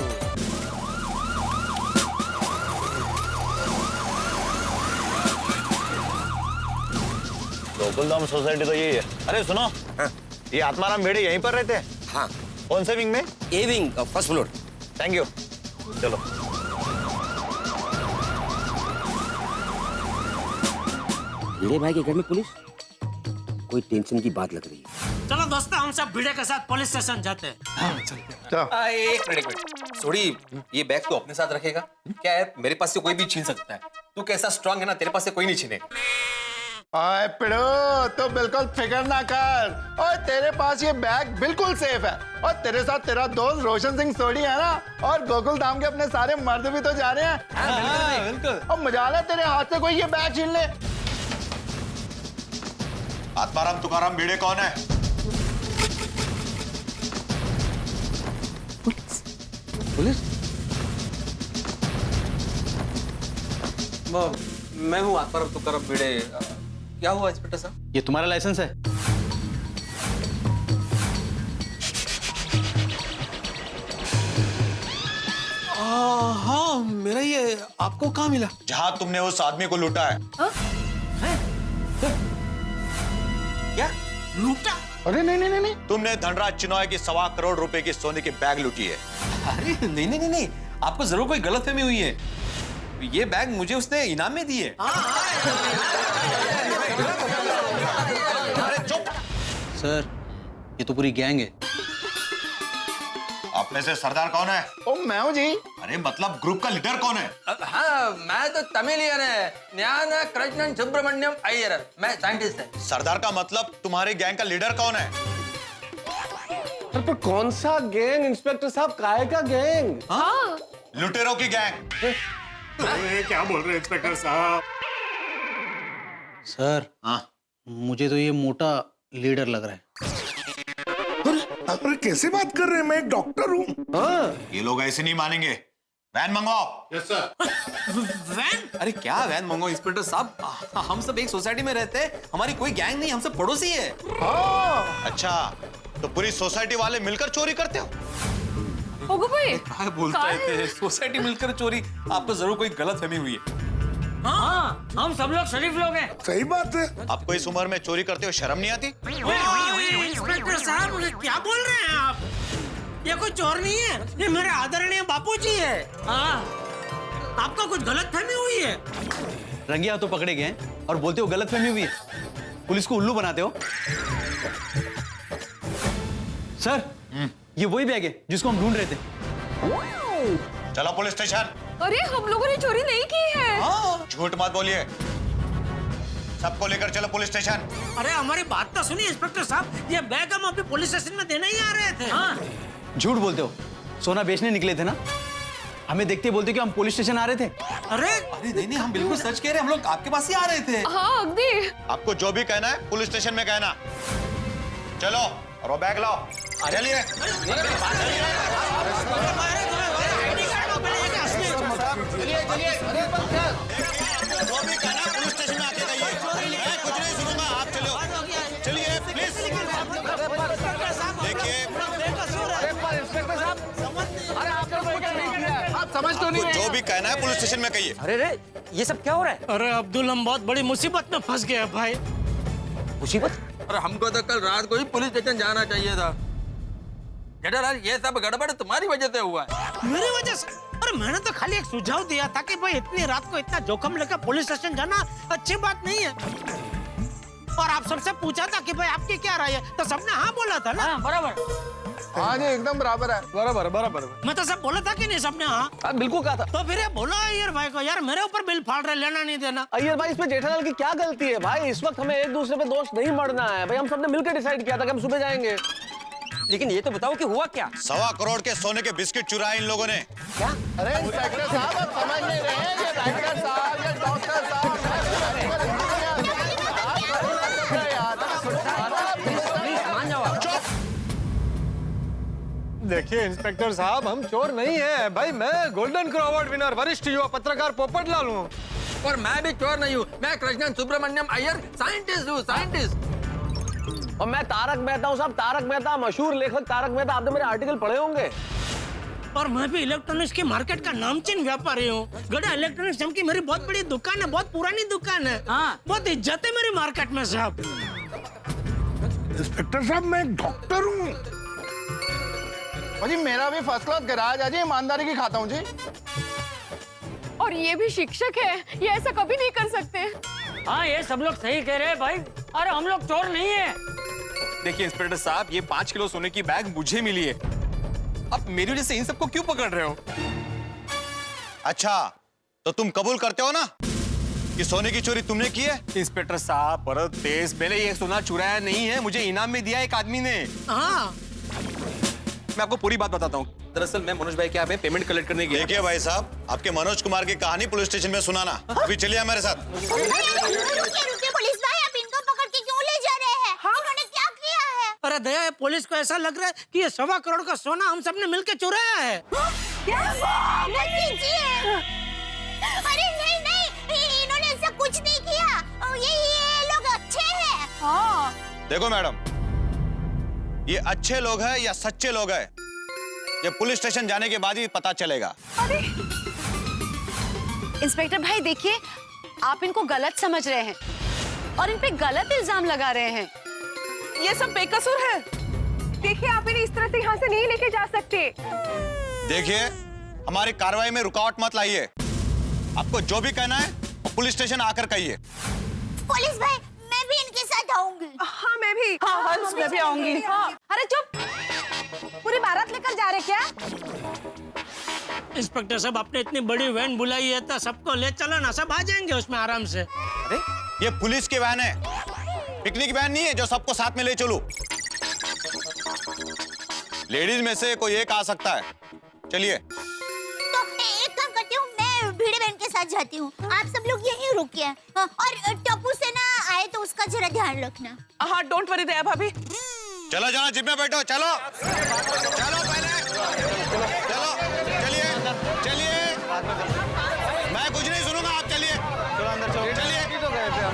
Gokuldham society तो यही है। अरे सुनो, हाँ। ये आत्माराम भिड़े यहीं पर रहते हैं? हाँ। कौन से विंग में? A wing, first floor. Thank you. चलो। भिड़े भाई के घर में पुलिस? कोई टेंशन की बात लग रही है। चलो दोस्तों, हम सब भिड़े के साथ पुलिस स्टेशन जाते हैं। एक मिनट, सॉरी, ये बैग तो अपने साथ रखेगा? क्या है, मेरे पास से कोई भी छीन सकता है। तू कैसा स्ट्रांग है ना, तेरे पास से कोई नहीं छीनेगा। आए पिड़ो, तो बिल्कुल फिक्र ना कर, और तेरे पास ये बैग बिल्कुल सेफ है। और तेरे साथ तेरा दोस्त रोशन सिंह सोढ़ी है ना, और गोकुल धाम के अपने सारे मर्द भी तो जा रहे हैं। बिल्कुल। और मजा ले तेरे हाथ से कोई ये बैग छीन ले। आत्माराम तुकाराम भिड़े कौन है? पुलिस? मैं हूँ आत्माराम तुकाराम भिड़े। क्या हुआ इंस्पेक्टर साहब? ये तुम्हारा लाइसेंस है? हाँ मेरा, ये आपको कहाँ मिला? जहाँ तुमने उस आदमी को लूटा है। क्या लूटा? अरे नहीं नहीं नहीं, तुमने धनराज चिनॉय की 1.25 करोड़ रुपए की सोने की बैग लूटी है। अरे नहीं नहीं नहीं नहीं, आपको जरूर कोई गलतफहमी हुई है। ये बैग मुझे उसने इनाम में दी है। अरे चुप! सर, ये तो पूरी गैंग है। आप में से सरदार कौन है? ओ मैं हूँ जी। अरे मतलब ग्रुप का लीडर कौन है? हाँ, मैं तो तमिलियन है, ज्ञान कृष्णन सुब्रमण्यम अय्यर। मैं साइंटिस्ट है। सरदार का मतलब तुम्हारे गैंग का लीडर कौन है? पर कौन सा गैंग इंस्पेक्टर साहब, काहे का गैंग? हाँ लुटेरों की गैंग। क्या बोल रहे हैं इंस्पेक्टर साहब? सर, हाँ, मुझे तो ये मोटा लीडर लग रहा है। अरे कैसे बात कर रहे हैं, मैं एक डॉक्टर हूँ। हाँ, ये लोग ऐसे नहीं मानेंगे। वैन मंगवाओ। Yes sir. वैन? अरे क्या वैन मंगवाओ इंस्पेक्टर साहब, हम सब एक सोसाइटी में रहते हैं, हमारी कोई गैंग नहीं, हम सब पड़ोसी है। अच्छा, तो पूरी सोसाइटी वाले मिलकर चोरी करते हो? ओगो भाई, क्या बोलते हैं, सोसाइटी मिलकर चोरी? आपको जरूर कोई गलतफहमी हुई है। हाँ, हम सब लोग शरीफ लोग हैं। सही बात है। आपको इस उम्र में चोरी करते हो शर्म नहीं आती? इंस्पेक्टर साहब, क्या बोल रहे हैं आप? ये कोई चोर नहीं है, ये मेरे आदरणीय बापूजी है। हाँ, आपको कुछ गलतफहमी हुई है। रंगे हाथों पकड़े गए और बोलते हो गलतफहमी हुई है। पुलिस को उल्लू बनाते हो। सर, ये वही बैग है जिसको हम ढूंढ रहे थे। चलो पुलिस स्टेशन। अरे हम लोगों ने चोरी नहीं की है। झूठ मत बोलिए, सबको लेकर चलो पुलिस स्टेशन। अरे हमारी बात तो सुनिए इंस्पेक्टर साहब, ये बैग हम अभी पुलिस स्टेशन में देने ही आ रहे थे। हाँ। झूठ बोलते हो, सोना बेचने निकले थे ना? हमें देखते बोलते कि हम पुलिस स्टेशन आ रहे थे। अरे नहीं, हम बिल्कुल सच कह रहे हैं, हम लोग आपके पास ही आ रहे थे। हाँ अगदी। आपको जो भी कहना है पुलिस स्टेशन में कहना। चलो और वो बैग लाओ। चलिए। जो भी कहना है पुलिस स्टेशन में आके कहिए, मैं कुछ नहीं सुनूंगा। आप चलो, चलिए प्लीज। देखिए, आप समझ तो नहीं जो भी कहना है पुलिस स्टेशन में कहिए। अरे रे, ये सब क्या हो रहा है? अरे अब्दुल, हम बहुत बड़ी मुसीबत में फंस गए भाई। मुसीबत? अरे हमको तो कल रात को ही पुलिस स्टेशन जाना चाहिए था। जेठालाल, ये सब गड़बड़ तुम्हारी वजह से हुआ है। मेरी वजह से? अरे मैंने तो खाली एक सुझाव दिया था कि भाई इतनी रात को इतना जोखिम लेकर पुलिस स्टेशन जाना अच्छी बात नहीं है। और आप सबसे पूछा था कि भाई आपकी क्या राय है, तो सबने हाँ बोला था ना? हाँ, बराबर। हाँ जी, एकदम बराबर है। बराबर। मैं तो सब बोला था कि नहीं सबने? हाँ बिल्कुल कहा था। तो फिर ये बोलो अय्यर भाई को, यार मेरे ऊपर बिल फाड़ रहे, लेना नहीं देना। अय्यर भाई, इसमें जेठालाल की क्या गलती है भाई? इस वक्त हमें एक दूसरे पे दोष नहीं मढ़ना है भाई। हम सबने मिलकर डिसाइड किया था कि हम सुबह जाएंगे। लेकिन ये तो बताओ कि हुआ क्या? 1.25 करोड़ के सोने के बिस्किट चुराए इन लोगों ने। क्या? अरे इंस्पेक्टर साहब, आप समझ नहीं रहे हैं। ये डॉक्टर साहब, ये डॉक्टर साहब। मान जाओ आप। देखिए इंस्पेक्टर साहब, हम चोर नहीं है भाई। मैं गोल्डन क्रो अवार्ड विनर वरिष्ठ युवा पत्रकार पोपटलाल हूँ। और मैं भी चोर नहीं हूँ, मैं कृष्णन सुब्रमण्यम अय्यर साइंटिस्ट हूँ, साइंटिस्ट। और मैं तारक मेहता हूँ साहब, तारक मेहता, मशहूर लेखक तारक मेहता। आपने मेरे आर्टिकल पढ़े होंगे। और मैं भी इलेक्ट्रॉनिक्स की मार्केट का नामचीन व्यापारी हूँ। गड़ा इलेक्ट्रॉनिक्स नाम की मेरी बहुत बड़ी दुकान है, बहुत पुरानी दुकान है। हाँ, बहुत इज्जत है मेरी मार्केट में साहब। इंस्पेक्टर साहब, मैं एक डॉक्टर हूँ। जी मेरा भी फर्स्ट क्लास गैराज है जी, ईमानदारी की खाता हूँ जी। और ये भी शिक्षक है, ये ऐसा कभी नहीं कर सकते। हाँ, ये सब लोग सही कह रहे हैं भाई। अरे हम लोग चोर नहीं है। देखिए इंस्पेक्टर साहब, ये 5 किलो सोने की बैग मुझे मिली है। अब मेरी वजह से इन सबको क्यों पकड़ रहे हो? अच्छा, तो तुम कबूल करते हो ना कि सोने की चोरी तुमने की है? इंस्पेक्टर साहब, परत तेज, मैंने ये सोना चुराया नहीं है, मुझे इनाम में दिया एक आदमी ने। हाँ। मैं आपको पूरी बात बताता हूँ। दरअसल मैं मनोज भाई के यहाँ पे पेमेंट कलेक्ट करने गया। देखिए भाई साहब, आपके मनोज कुमार की कहानी पुलिस स्टेशन में सुनाना। अभी चलिए मेरे साथ। रुकिए पुलिस भाई, आप इनको पकड़ के क्यों ले जा रहे हैं? उन्होंने क्या किया है? अरे दया, ये पुलिस को ऐसा लग रहा है कि ये 1.25 करोड़ का सोना हम सबने मिलकर चुराया है। मत कीजिए। अरे नहीं, इन्होंने ऐसा कुछ नहीं किया। ये लोग अच्छे हैं। हाँ। देखो मैडम, ये अच्छे लोग हैं या सच्चे लोग हैं, ये पुलिस स्टेशन जाने के बाद ही पता चलेगा। इंस्पेक्टर भाई देखिए, आप इनको गलत समझ रहे हैं और इन पे गलत इल्जाम लगा रहे हैं। ये सब बेकसूर है। देखिए, आप इन्हें इस तरह से यहाँ से नहीं लेके जा सकते। देखिए, हमारी कार्रवाई में रुकावट मत लाइए। आपको जो भी कहना है वो पुलिस स्टेशन आकर कहिए। पुलिस भाई, मैं भी इनके साथ आऊंगी। हाँ, मैं भी। हाँ, मैं भी आऊंगी। अरे चुप, पूरी बारात लेकर जा रहे क्या? इंस्पेक्टर साहब, आपने इतनी बड़ी वैन बुलाई है तो सबको ले चलो ना, सब आ जाएंगे उसमें आराम से। अरे ये पुलिस की वैन है, पिकनिक वैन नहीं है जो सबको साथ में ले चलूं। लेडीज में से कोई एक आ सकता है। चलिए। तो एक काम करती हूँ, मैं भिड़े बहन के साथ जाती हूँ, आप सब लोग यहीं रुकिए। और टप्पू से ना आए तो उसका जरा ध्यान रखना। हाँ, डोंट वरी दया भाभी। चलो जाना, जिप में बैठो। चलो चलो पहले चलो, चलिए चलिए। बाद में मैं कुछ नहीं सुनूंगा, आप चलिए। चलो अंदर चलो। चलिए तो गए थे हम।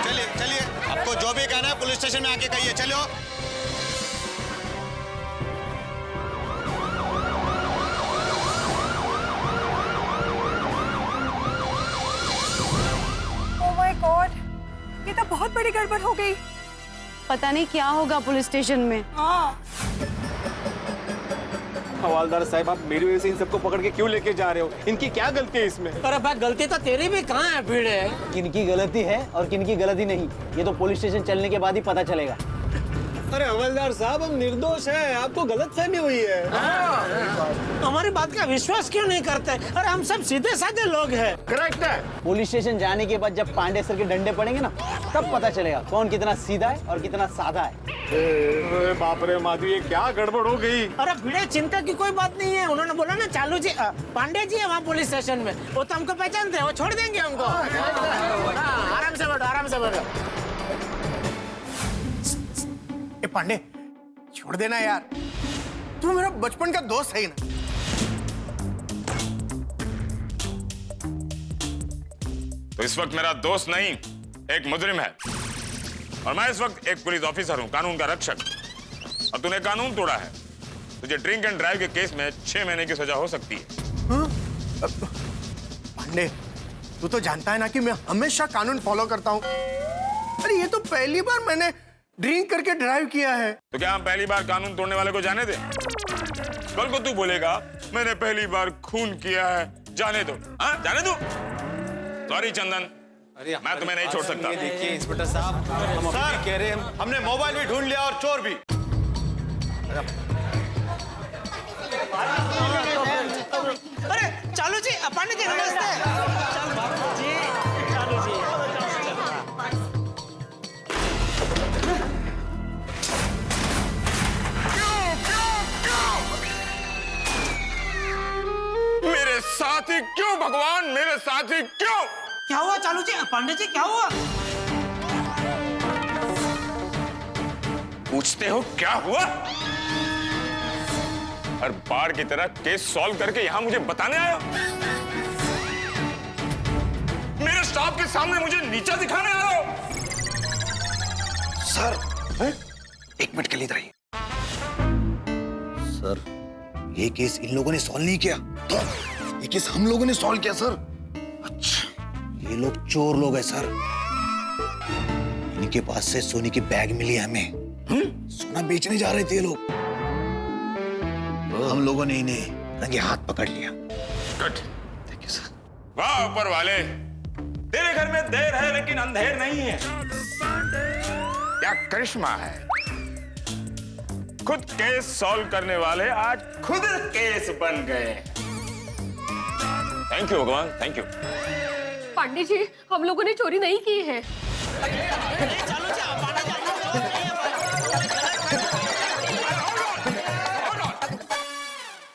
चलिए चलिए, आपको जो भी कहना है पुलिस स्टेशन में आके कहिए। चलो। ओह माय गॉड, ये तो बहुत बड़ी गड़बड़ हो गई। पता नहीं क्या होगा पुलिस स्टेशन में। हवालदार साहब, आप मेरी वजह से इन सबको पकड़ के क्यों लेके जा रहे हो? इनकी क्या गलती है इसमें? अरे भाई गलती तो तेरी भी कहाँ है भिड़े? किनकी गलती है और किनकी गलती नहीं, ये तो पुलिस स्टेशन चलने के बाद ही पता चलेगा। अरे हवलदार साहब, हम निर्दोष हैं, आपको गलतफहमी हुई है। हमारी बात का विश्वास क्यों नहीं करते? अरे हम सब सीधे साधे लोग हैं। करेक्ट है। पुलिस स्टेशन जाने के बाद जब पांडे सर के डंडे पड़ेंगे ना, तब पता चलेगा कौन कितना सीधा है और कितना साधा है। बाप रे माधवी, ये क्या गड़बड़ हो गई? अरे भिड़े, चिंता की कोई बात नहीं है। उन्होंने बोला ना चालू जी, पांडे जी है वहाँ पुलिस स्टेशन में, वो तो हमको पहचानते हैं, वो छोड़ देंगे हमको। आराम से बैठो, आराम से बैठो। पांडे, छोड़ देना यार, तू मेरा बचपन का दोस्त है ही ना। तो इस वक्त मेरा दोस्त नहीं, एक मुजरिम है, और मैं इस वक्त एक पुलिस ऑफिसर हूं, कानून का रक्षक। और तूने कानून तोड़ा है, तुझे ड्रिंक एंड ड्राइव के केस में 6 महीने की सजा हो सकती है। पांडे, तू तो जानता है ना कि मैं हमेशा कानून फॉलो करता हूँ। अरे ये तो पहली बार मैंने ड्रिंक करके ड्राइव किया है। तो क्या हम पहली बार कानून तोड़ने वाले को जाने दें? कल को तू बोलेगा मैंने पहली बार खून किया है, जाने दो। हाँ, जाने दो। सॉरी चंदन, अरे मैं तुम्हें नहीं छोड़ सकता। देखिए इंस्पेक्टर साहब, हम अभी कह रहे हैं, हमने मोबाइल भी ढूंढ लिया और चोर भी। अरे चालू जी, पांडे जी नमस्ते। चालू जी, चालू जी। मेरे साथी क्यों भगवान, मेरे साथी क्यों? क्या हुआ चालू जी? पांडे जी क्या हुआ? पूछते हो क्या हुआ? हर बार की तरह केस सॉल्व करके यहां मुझे बताने आए हो? मेरे स्टाफ के सामने मुझे नीचा दिखाने आए हो? सर, एक मिनट के लिए इधर आइए। सर, ये केस इन लोगों ने सॉल्व नहीं किया, तो ये केस हम लोगों ने सॉल्व किया सर। अच्छा, ये लोग चोर लोग हैं सर। इनके पास से सोने की बैग मिली हमें। सोना बेचने जा रहे थे ये लोग, हम लोगों ने इन्हें रंगे हाथ पकड़ लिया। Good, thank you sir. वाह ऊपर वाले, तेरे घर में देर है लेकिन अंधेर नहीं है। क्या करिश्मा है। खुद केस सॉल्व करने वाले आज खुद केस बन गए। थैंक यू भगवान, थैंक यू। पांडे जी, हम लोगों ने चोरी नहीं की है।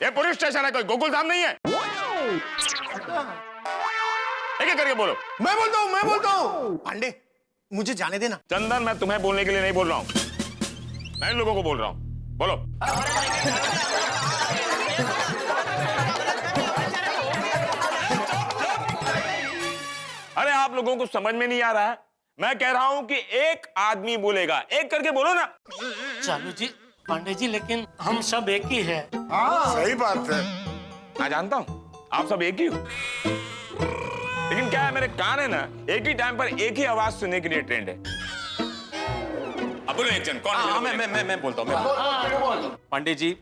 ये पुलिस स्टेशन है, कोई गोकुल धाम नहीं है। एक करके बोलो। मैं बोलता हूँ। पांडे, मुझे जाने देना। चंदन, मैं तुम्हें बोलने के लिए नहीं बोल रहा हूँ, मैं इन लोगों को बोल रहा हूँ। बोलो। अरे आप लोगों को समझ में नहीं आ रहा है? मैं कह रहा हूं कि एक आदमी बोलेगा, एक करके बोलो ना। चालू जी, पांडे जी, लेकिन हम सब एक ही है। सही बात है। मैं जानता हूं आप सब एक ही हो, लेकिन क्या है, मेरे कान है ना, एक ही टाइम पर एक ही आवाज सुनने के लिए ट्रेंड है। अब बोलो एक जन कौन? मैं बोलता हूँ। पांडे जी,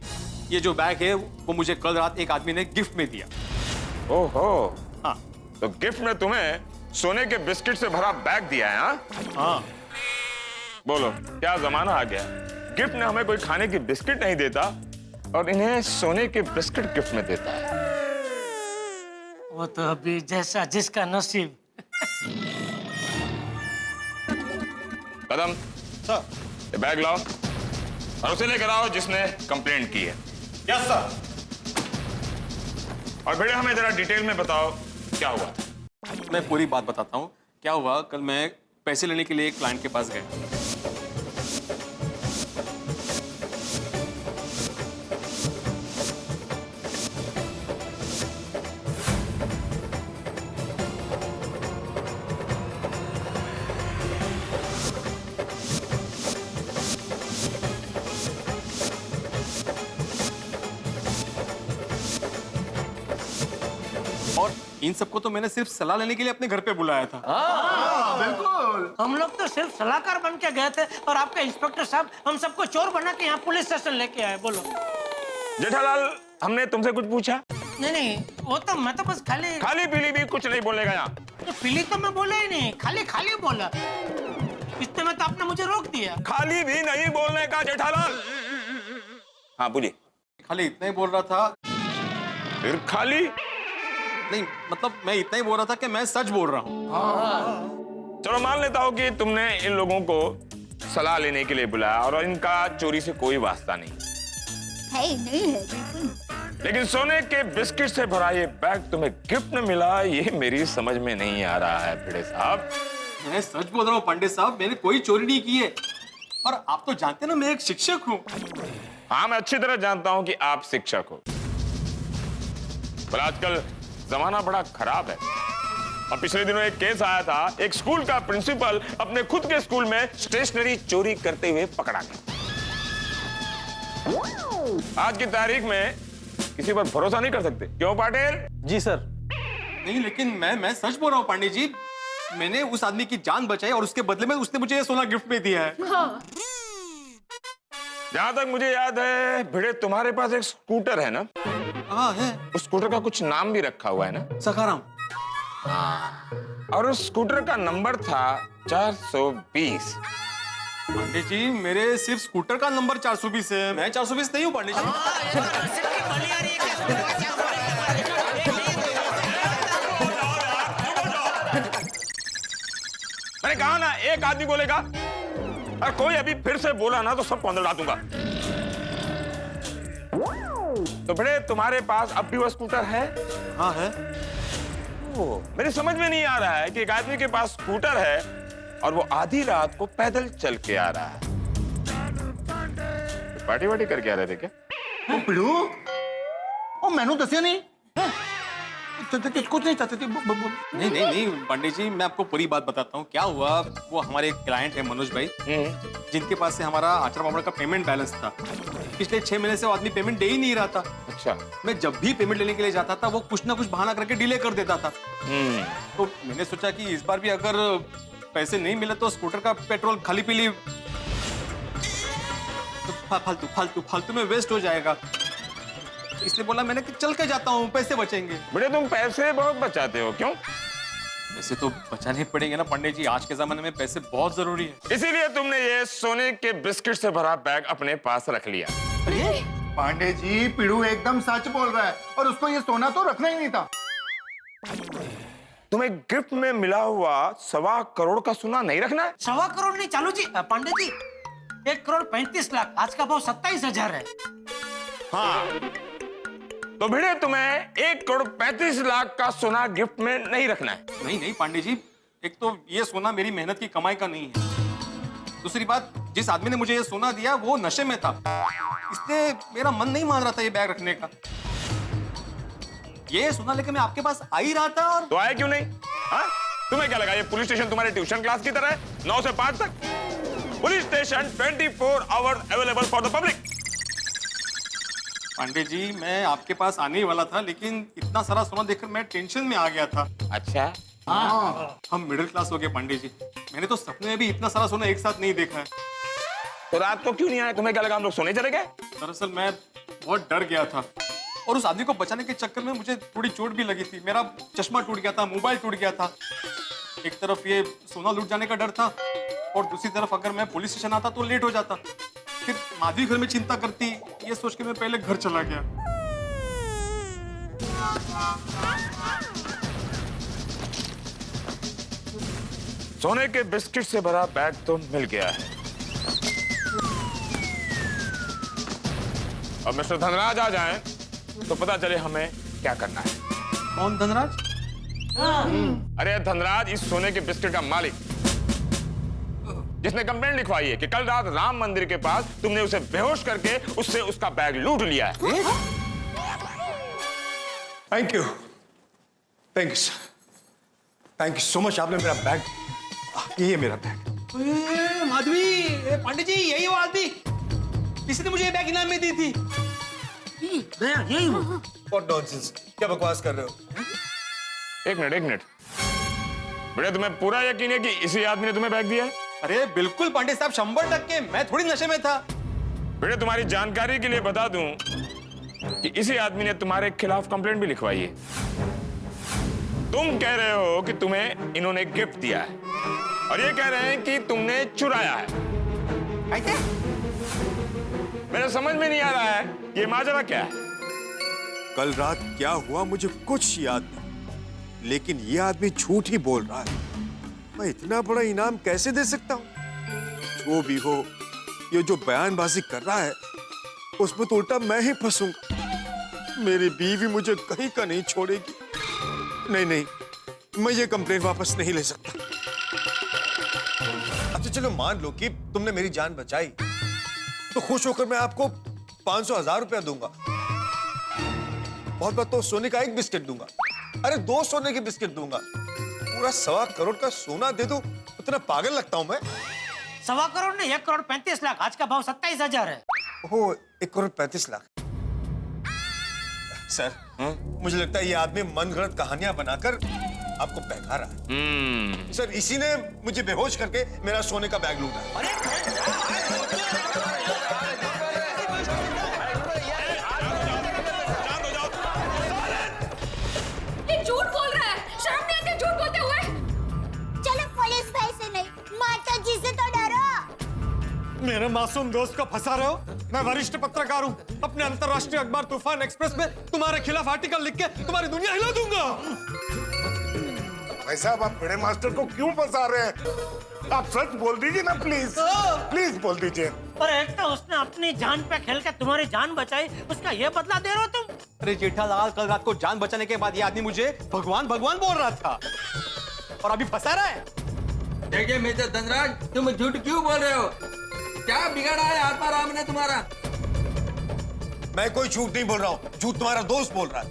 ये जो बैग है वो मुझे कल रात एक आदमी ने गिफ्ट में दिया। ओहो, हाँ। तो गिफ्ट में तुम्हें सोने के बिस्किट से भरा बैग दिया है? हाँ। बोलो, क्या जमाना आ गया, गिफ्ट में हमें कोई खाने की बिस्किट नहीं देता और इन्हें सोने के बिस्किट गिफ्ट में देता है। वो तो अभी जैसा जिसका नसीब। कदम सर, ये बैग लाओ और उसे लेकर आओ जिसने कंप्लेंट की है। Yes sir. और बेटे हमें जरा डिटेल में बताओ क्या हुआ था। मैं पूरी बात बताता हूँ। क्या हुआ, कल मैं पैसे लेने के लिए एक क्लाइंट के पास गया। इन सबको तो मैंने सिर्फ सलाह लेने के लिए अपने घर पे बुलाया था। बिल्कुल। हम लोग तो सिर्फ सलाहकार बन के गए थे और आपके इंस्पेक्टर साहब हम सबको चोर बना के यहाँ पुलिस स्टेशन लेके आए। बोलो जेठालाल, हमने तुमसे कुछ पूछा? नहीं, वो तो मैं तो बस खाली पीली भी कुछ नहीं बोलेगा यहाँ। तो पीली तो मैं बोला ही नहीं, खाली बोला। इतने में तो आपने मुझे रोक दिया। खाली भी नहीं बोलने का जेठालाल। हाँ बोलिए। खाली इतना ही बोल रहा था। फिर खाली? नहीं, मतलब मैं इतना ही बोल रहा था कि मैं सच बोल रहा हूँ। चलो मान लेता हूँ कि तुमने इन लोगों को सलाह लेने के लिए बुलाया और इनका चोरी से कोई वास्ता नहीं नहीं है बिल्कुल। लेकिन सोने के बिस्किट से भरा ये बैग तुम्हें गिफ्ट में मिला, ये मेरी समझ में नहीं आ रहा है भिड़े साहब। मैं सच बोल रहा हूँ पंडित साहब, मैंने कोई चोरी नहीं की है। और आप तो जानते ना मैं एक शिक्षक हूँ। हाँ, मैं अच्छी तरह जानता हूँ कि आप शिक्षक हो, पर आजकल जमाना बड़ा खराब है। और पिछले दिनों एक केस आया था, एक स्कूल का प्रिंसिपल अपने खुद के स्कूल में स्टेशनरी चोरी करते हुए पकड़ा गया। आज की तारीख में किसी पर भरोसा नहीं कर सकते, क्यों पाटिल? जी सर। नहीं, लेकिन मैं सच बोल रहा हूँ पांडे जी। मैंने उस आदमी की जान बचाई और उसके बदले में उसने मुझे ये सोना गिफ्ट में दिया है। हाँ। जहां तक मुझे याद है भिड़े, तुम्हारे पास एक स्कूटर है ना? हाँ है। उस स्कूटर का कुछ नाम भी रखा हुआ है ना? सखाराम। और उस स्कूटर का नंबर था 420। पांडे जी, मेरे सिर्फ स्कूटर का नंबर 420 है। मैं 420 नहीं हूँ पांडे जी। मैंने कहा ना, एक आदमी बोलेगा और कोई अभी फिर से बोला ना तो सबको अंदर डाल दूंगा। तो बड़े, तुम्हारे पास अब भी वो स्कूटर है? हाँ है। मेरी समझ में नहीं आ रहा है कि एक आदमी के पास स्कूटर है और वो आधी रात को पैदल चल के आ रहा है। पार्टी वार्टी करके आ रहे थे क्या? पिड़ू, ओ मैंने दसिया नहीं। कुछ नहीं चाहते थे। नहीं पंडित जी, मैं आपको पूरी बात बताता हूँ। क्या हुआ, वो हमारे एक क्लाइंट है मनोज भाई, जिनके पास से हमारा आचार पापड़ का पेमेंट बैलेंस था। पिछले 6 महीने से वो आदमी पेमेंट दे ही नहीं रहा था। अच्छा। मैं जब भी पेमेंट लेने के लिए जाता था वो कुछ ना कुछ बहाना करके डिले कर देता था। तो मैंने सोचा कि इस बार भी अगर पैसे नहीं मिले तो स्कूटर का पेट्रोल खाली पीली तो फालतू में वेस्ट हो जाएगा। इसलिए बोला मैंने कि चल के जाता हूँ, पैसे बचेंगे। बड़े, तुम पैसे बहुत बचाते हो, क्यों? पैसे तो बचाने पड़ेंगे ना पंडित जी, आज के जमाने में पैसे बहुत जरूरी है। इसीलिए तुमने ये सोने के बिस्किट से भरा बैग अपने पास रख लिया। पांडे जी, पिड़ू एकदम सच बोल रहा है और उसको ये सोना तो रखना ही नहीं था। तुम्हें गिफ्ट में मिला हुआ 1.25 करोड़ का सोना नहीं रखना है? 1.25 करोड़ नहीं चालू जी, पांडे जी 1,35,00,000, आज का भाव 27,000 है। हाँ, तो भिड़े तुम्हें 1,35,00,000 का सोना गिफ्ट में नहीं रखना है? नहीं पांडे जी, एक तो ये सोना मेरी मेहनत की कमाई का नहीं है। दूसरी बात, जिस आदमी ने मुझे ये सोना दिया वो नशे में था, इसलिए मेरा मन नहीं मान रहा था ये बैग रखने का। ये सोना लेके मैं आपके पास आ ही रहा था। और तो आए क्यों नहीं? हाँ? तुम्हें क्या लगा ये पुलिस स्टेशन तुम्हारे ट्यूशन क्लास की तरह है, 9 से 5 तक? Police station 24 hours available for the public. Pandey ji, मैं आपके पास आने ही वाला था, लेकिन इतना सारा सोना देखकर मैं टेंशन में आ गया था। अच्छा। हाँ, हम मिडिल क्लास हो गए पांडे जी। मैंने तो सपने में भी इतना सारा सोना एक साथ नहीं देखा है। तो रात को क्यों नहीं आए? तुम्हें क्या लगा हम लोग सोने चले गए? दरअसल मैं बहुत डर गया था और उस आदमी को बचाने के चक्कर में मुझे थोड़ी चोट भी लगी थी। मेरा चश्मा टूट गया था, मोबाइल टूट गया था। एक तरफ ये सोना लूट जाने का डर था और दूसरी तरफ अगर मैं पुलिस स्टेशन आता तो लेट हो जाता। फिर माधवी घर में चिंता करती, ये सोच के मैं पहले घर चला गया। सोने के बिस्किट से भरा बैग तो मिल गया है। अब मिस्टर धनराज आ जाएं तो पता चले हमें क्या करना है। कौन धनराज? अरे धनराज, इस सोने के बिस्किट का मालिक, जिसने कंप्लेंट लिखवाई है कि कल रात राम मंदिर के पास तुमने उसे बेहोश करके उससे उसका बैग लूट लिया है। Thank you sir, thank you so much. आपने मेरा बैग, ये मेरा बैग। माधवी, पांडे जी, यही वो आदमी इसने मुझे ये बैग इनाम में दी थी। यही वो। What nonsense, क्या बकवास कर रहे हो? एक मिनट बेटा, तुम्हें पूरा यकीन है कि इसी आदमी ने तुम्हें बैग दिया है? अरे बिल्कुल पांडे साहब, 100%। मैं थोड़ी नशे में था। बेटा, तुम्हारी जानकारी के लिए बता दूं कि इसी आदमी ने तुम्हारे खिलाफ कंप्लेंट भी लिखवाई है। तुम कह रहे हो कि तुम्हें इन्होंने गिफ्ट दिया है और ये कह रहे हैं कि तुमने चुराया है। मेरे समझ में नहीं आ रहा है ये माजरा क्या है। कल रात क्या हुआ मुझे कुछ याद नहीं, लेकिन ये आदमी झूठ ही बोल रहा है। मैं इतना बड़ा इनाम कैसे दे सकता हूँ? जो भी हो, ये जो बयानबाजी कर रहा है उसमें तो उल्टा मैं ही फंसूंगा। मेरी बीवी मुझे कहीं का नहीं छोड़ेगी। नहीं, मैं ये कंप्लेंट वापस नहीं ले सकता। अच्छा चलो, मान लो कि तुमने मेरी जान बचाई, तो खुश होकर मैं आपको 500,000 रुपया दूंगा। बहुत बात तो सोने का एक बिस्किट दूंगा। अरे 2 सोने के बिस्किट दूंगा। पूरा 1.25 करोड़ का सोना दे दो, इतना पागल लगता हूं मैं? 1.25 करोड़ नहीं, 1 करोड़ 35 लाख। आज का भाव 27,000 है। ओह, 1 करोड़ 35 लाख। सर, मुझे लगता है ये आदमी मनगढ़ंत कहानियां बनाकर आपको बहका रहा है। सर, इसी ने मुझे बेहोश करके मेरा सोने का बैग लूटा। ये झूठ बोल रहा है, शर्म नहीं आती झूठ बोलते हुए? चलो पुलिस भाई से नहीं, माता जी से तो डरो। मेरे मासूम दोस्त को फंसा रहे हो? मैं वरिष्ठ पत्रकार हूँ। अपने अंतर्राष्ट्रीय अखबार तूफान एक्सप्रेस में तुम्हारे खिलाफ आर्टिकल लिख के तुम्हारी दुनिया हिला दूंगा। भाई साहब, आप बड़े मास्टर को क्यों फंसा रहे हैं? आप सच बोल दीजिए ना, प्लीज प्लीज बोल दीजिए। और एक तो उसने अपनी जान पे खेल के तुम्हारी जान बचाई, उसका ये बदला दे रहे हो तुम? अरे जेठालाल, कल रात को जान बचाने के बाद ये आदमी मुझे भगवान भगवान बोल रहा था और अभी फंसा रहा है। देखिए मिस्टर धनराज, तुम झूठ क्यों बोल रहे हो? क्या बिगाड़ा है आत्माराम ने तुम्हारा? मैं कोई झूठ नहीं बोल रहा हूँ, झूठ तुम्हारा दोस्त बोल रहा है।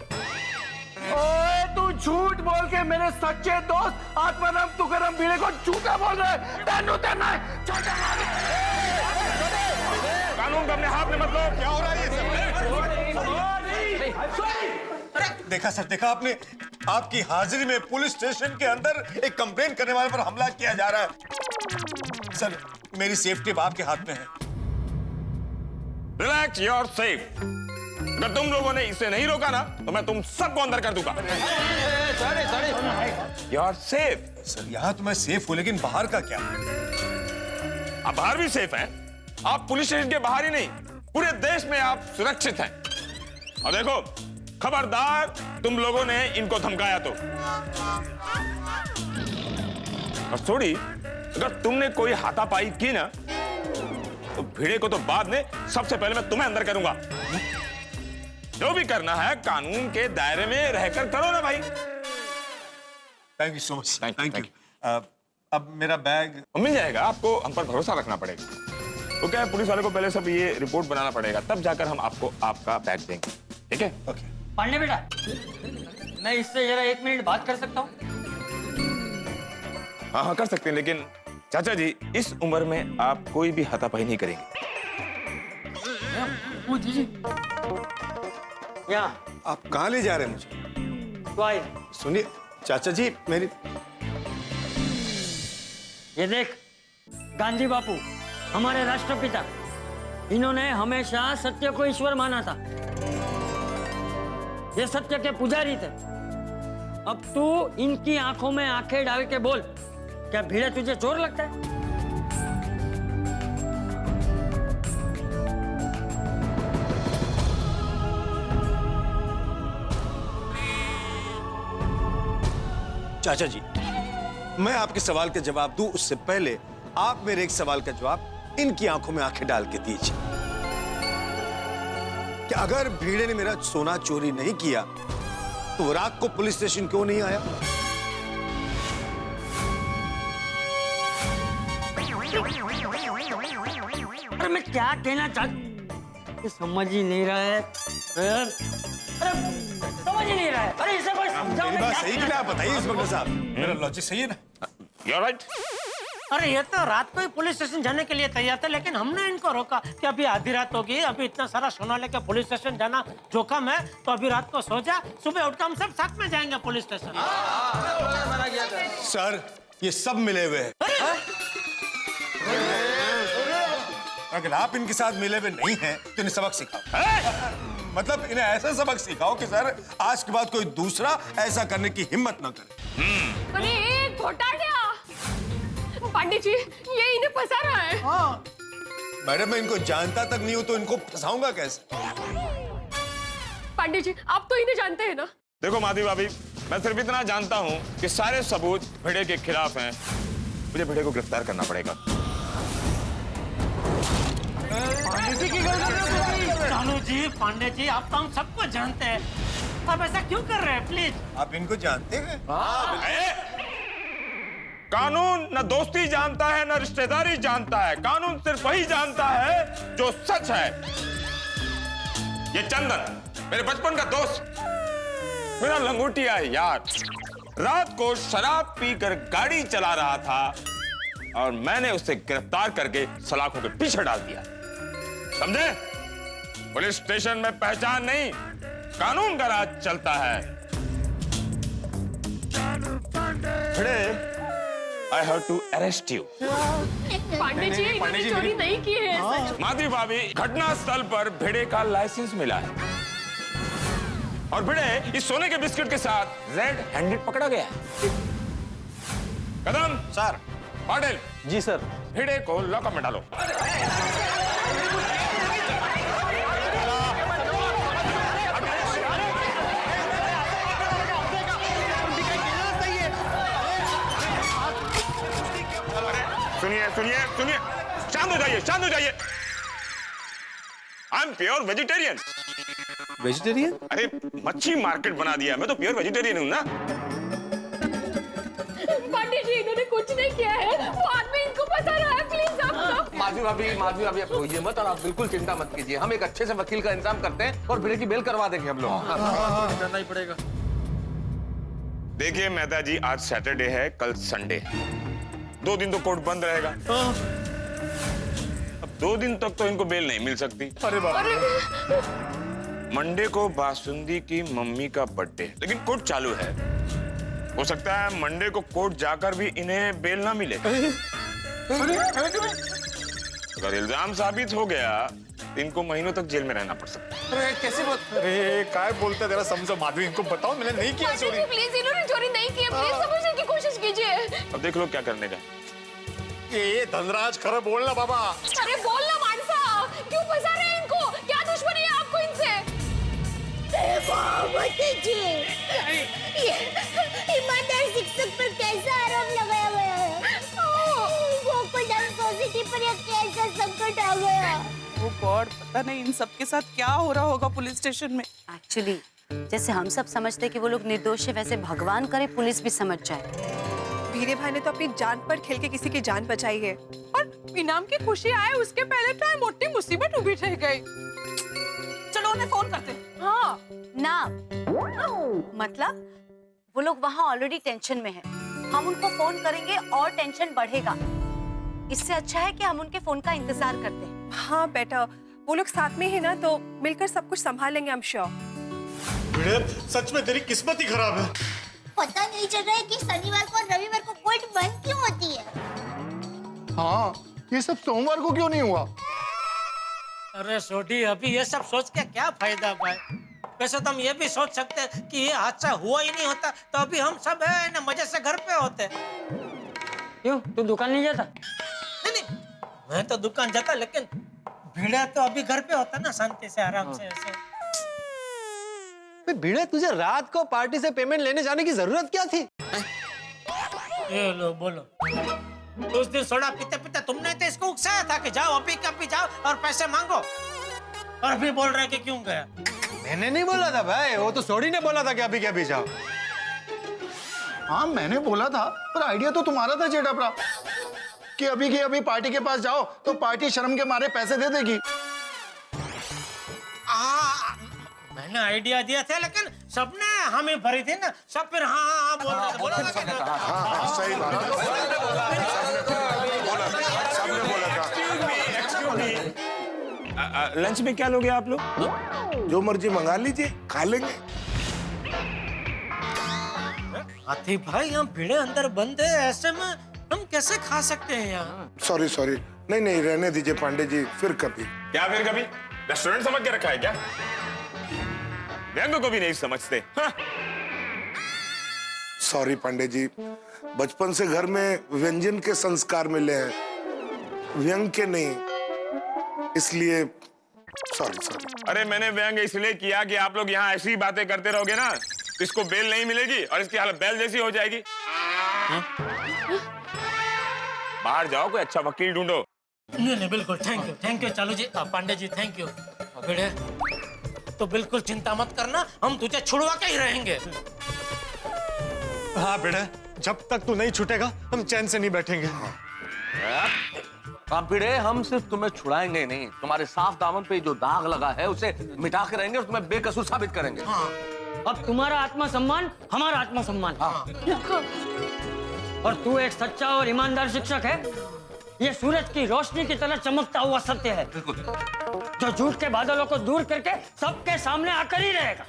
ओए, तू झूठ बोल के मेरे सच्चे दोस्त आत्माराम तुकाराम भिड़े को झूठा बोल रहा है। कानून को अपने हाथ में मत लो। क्या हो रहा है ये? देखा सर, देखा आपने? आपकी हाजिरी में पुलिस स्टेशन के अंदर एक कंप्लेंट करने वाले पर हमला किया जा रहा है। सर, मेरी सेफ्टी आपके हाथ में है। Relax, you are safe. अगर तुम लोगों ने इसे नहीं रोका ना तो मैं तुम सबको अंदर कर दूंगा। You are safe. सर, यहाँ तो मैं सेफ हूँ, लेकिन बाहर का क्या? आप बाहर भी सेफ हैं। आप पुलिस स्टेशन के बाहर ही नहीं, पूरे देश में आप सुरक्षित हैं। और देखो, खबरदार तुम लोगों ने इनको धमकाया तो। और थोड़ी, अगर तुमने कोई हाथापाई की ना तो भिड़े को तो बाद में, सबसे पहले मैं तुम्हें अंदर करूंगा। जो भी करना है कानून के दायरे में रहकर करो ना भाई। Thank you so much. Thank you. अब मेरा बैग मिल जाएगा आपको, हम पर भरोसा रखना पड़ेगा। तो क्या है, पुलिस वाले को पहले सब ये रिपोर्ट बनाना पड़ेगा, तब जाकर हम आपको आपका बैग देंगे। ठीक है? ओके। पांडे बेटा, मैं इससे जरा 1 मिनट बात कर सकता हूँ? हाँ, कर सकते हैं, लेकिन चाचा जी, इस उम्र में आप कोई भी हाथापाई नहीं करेंगे। आप कहाँ ले जा रहे हैं मुझे? सुनिए चाचा जी, मेरी ये देख, गांधी बापू हमारे राष्ट्रपिता, इन्होंने हमेशा सत्य को ईश्वर माना था। ये सत्य के पुजारी थे। अब तू इनकी आंखों में आंखें डाल के बोल, क्या भिड़े तुझे चोर लगता है? चाचा जी, मैं आपके सवाल का जवाब दूं उससे पहले आप मेरे एक सवाल का जवाब इनकी आंखों में आंखें डाल के दीजिए कि अगर भीड़े ने मेरा सोना चोरी नहीं किया तो वो रात को पुलिस स्टेशन क्यों नहीं आया? अरे मैं क्या कहना चाहता, समझ ही नहीं रहा है। अरे समझ ही नहीं रहा है। अरे इसे कोई समझाओ। मेरी बात सही कि ना, आप बताइए इंस्पेक्टर साहब, मेरा लॉजिक सही है ना? You're right. अरे ये तो रात को ही पुलिस स्टेशन जाने के लिए तैयार थे, लेकिन हमने इनको रोका कि अभी आधी रात होगी, अभी इतना सारा सोना लेकर पुलिस स्टेशन जाना जोखिम है, तो अभी रात को सो जा, सुबह उठकर हम सब साथ में जाएंगे पुलिस स्टेशन। सर ये सब मिले हुए हैं। अगर आप इनके साथ मिले हुए नहीं हैं तो इन्हें सबक सिखाओ। मतलब इन्हें ऐसा सबक सिखाओ कि सर आज के बाद कोई दूसरा ऐसा करने की हिम्मत न करे। अरे एक घोटाला पांडे जी, ये इन्हें फंसा रहा है। हाँ। मैडम मैं इनको जानता तक नहीं हूं तो इनको फंसाऊंगा कैसे? पांडे जी, आप तो इन्हें जानते हैं ना? देखो माधवी भाभी, मैं सिर्फ इतना जानता हूँ कि सारे सबूत भिड़े के खिलाफ हैं। मुझे भिड़े को गिरफ्तार करना पड़ेगा। चालू जी, पांडे जी, आप तो हम सबको जानते हैं, आप ऐसा क्यों कर रहे हैं? प्लीज। आप इनको जानते हैं? कानून न दोस्ती जानता है न रिश्तेदारी जानता है, कानून सिर्फ वही जानता है जो सच है। ये चंदन मेरे बचपन का दोस्त, मेरा लंगोटिया है यार। रात को शराब पीकर गाड़ी चला रहा था और मैंने उसे गिरफ्तार करके सलाखों के पीछे डाल दिया। समझे? पुलिस स्टेशन में पहचान नहीं, कानून का राज चलता है। I have to arrest you. Pandey ji, इन्होंने चोरी नहीं की है। माधवी भाभी, घटना स्थल पर भिड़े का लाइसेंस मिला है और भिड़े इस सोने के बिस्किट के साथ रेड हैंडेड पकड़ा गया है। कदम सर। पाटिल जी सर। भिड़े को लॉकअप में डालो। सुनिए सुनिए सुनिए, शांत हो जाइए, शांत हो जाइए। I am pure vegetarian. Vegetarian? अरे मच्छी मार्केट बना दिया, मैं तो प्योर वेजिटेरियन हूँ ना। पांडे जी, इन्होंने कुछ नहीं किया है, वो आदमी इनको फंसा रहा है। प्लीज आप माधवी भाभी आप रोइए मत और आप बिल्कुल चिंता मत कीजिए, हम एक अच्छे से वकील का इंतजाम करते हैं और भिड़े की बेल करवा देंगे हम लोग। करना ही पड़ेगा। देखिए मेहता जी, आज सैटरडे है, कल संडे है, 2 दिन तो कोर्ट बंद रहेगा। अब 2 दिन तक तो इनको बेल नहीं मिल सकती। अरे बाप रे। मंडे को बासुंदी की मम्मी का बर्थडे, लेकिन कोर्ट चालू है। हो सकता है मंडे को कोर्ट जाकर भी इन्हें बेल ना मिले। अगर इल्जाम साबित हो गया तो इनको महीनों तक जेल में रहना पड़ सकता है। अरे कैसे अरे काय बोलते जरा समझो माधवी, इनको बताओ मैंने नहीं किया चोरी। प्लीज, इन्होंने चोरी नहीं की है, प्लीज समझने की कोशिश कीजिए। अब देख लो क्या करने का। ये धनराज खरा बोलना बाबा। अरे बोलना मानसा, क्यों फंसा रहे हैं इनको? क्या दुश्मनी है आपको इनसे? ईमानदार शिक्षक पर कैसा आरोप लगाया गया है? गोकुलधाम सोसाइटी पर यह कैसा संकट आ गया? ओ गॉड, पता नहीं इन सब के साथ क्या हो रहा होगा पुलिस स्टेशन में। एक्चुअली जैसे हम सब समझते हैं कि वो लोग निर्दोष है, वैसे भगवान करे पुलिस भी समझ जाए। वीरे भाई ने तो अपनी जान पर खेल के किसी की जान बचाई है, और इनाम की खुशी आए उसके पहले तो मोटी मुसीबत उभी रह गई। चलो उन्हें फोन करते हैं। हाँ ना मतलब वो लोग वहाँ ऑलरेडी टेंशन में है, हम उनको फोन करेंगे और टेंशन बढ़ेगा। इससे अच्छा है कि हम उनके फोन का इंतजार करते हैं। हाँ बेटा, वो लोग साथ में है ना, तो मिलकर सब कुछ संभालेंगे, I'm sure। सच में तेरी किस्मत ही खराब है। पता नहीं चल रहा है कि शनिवार को और रविवार को कोर्ट बंद क्यों होती है। हाँ, ये सब सोमवार को क्यों नहीं हुआ? अरे सोडी, अभी ये सब सोच के क्या फायदा भाई? वैसे तो हम ये भी सोच सकते हैं कि ये हादसा हुआ ही नहीं होता तो अभी हम सब है ना मजे से घर पे होते। क्यों, तू दुकान नहीं जाता? नहीं, मैं तो दुकान जाता, लेकिन भिड़ा तो अभी घर पे होता ना, शांति से आराम से ऐसे। भिड़े, तुझे रात को पार्टी से पेमेंट लेने जाने की जरूरत क्या थी? ये लो बोलो, उस दिन सोडा पीते पीते तुमने तो इसको उकसाया था कि जाओ अभी कभी जाओ और पैसे मांगो, और अभी बोल रहे कि क्यों गया? मैंने नहीं बोला था भाई, वो तो सोडी ने बोला था कि अभी क्या जाओ। हाँ मैंने बोला था, पर आइडिया तो तुम्हारा था जेठापरा, कि अभी की अभी पार्टी के पास जाओ तो पार्टी शर्म के मारे पैसे दे देगी। मैंने आइडिया दिया था, लेकिन सबने हामी भरी थी ना, सब फिर हाँ बोल रहे थे। सही बात। लंच में क्या लोगे आप लोग? जो मर्जी मंगा लीजिए, खा लेंगे। हाथी भाई, हम भिड़े अंदर बंद है, ऐसे में हम कैसे खा सकते हैं यहाँ? सॉरी सॉरी, नहीं नहीं रहने दीजिए पांडे जी, फिर कभी। क्या फिर कभी? रेस्टोरेंट समझ के रखा है क्या? व्यंग को भी नहीं समझते। हाँ। सॉरी पांडे जी, बचपन से घर में व्यंजन के संस्कार मिले हैं, व्यंग के नहीं, इसलिए सॉरी सॉरी। अरे मैंने व्यंग इसलिए किया कि आप लोग यहाँ ऐसी बातें करते रहोगे ना, तो इसको बेल नहीं मिलेगी और इसकी हालत बैल जैसी हो जाएगी। बाहर जाओ, कोई अच्छा वकील ढूंढो। नहीं, बिल्कुल, थैंक यू चालू जी, पांडे जी, थैंक यू। भिड़े, तो बिल्कुल चिंता मत करना, हम तुझे छुड़वा के ही रहेंगे। हाँ भिड़े, जब तक तू नहीं छूटेगा हम चैन से नहीं बैठेंगे। अब भिड़े, हम सिर्फ तुम्हें छुड़ाएंगे नहीं, तुम्हारे साफ दामन पे जो दाग लगा है उसे मिटा के रहेंगे और तुम्हें बेकसूर साबित करेंगे। अब तुम्हारा आत्मसम्मान हमारा आत्मसम्मान। और तू एक सच्चा और ईमानदार शिक्षक है, ये सूरज की रोशनी की तरह चमकता हुआ सत्य है, जो झूठ के बादलों को दूर करके सबके सामने आकर ही रहेगा।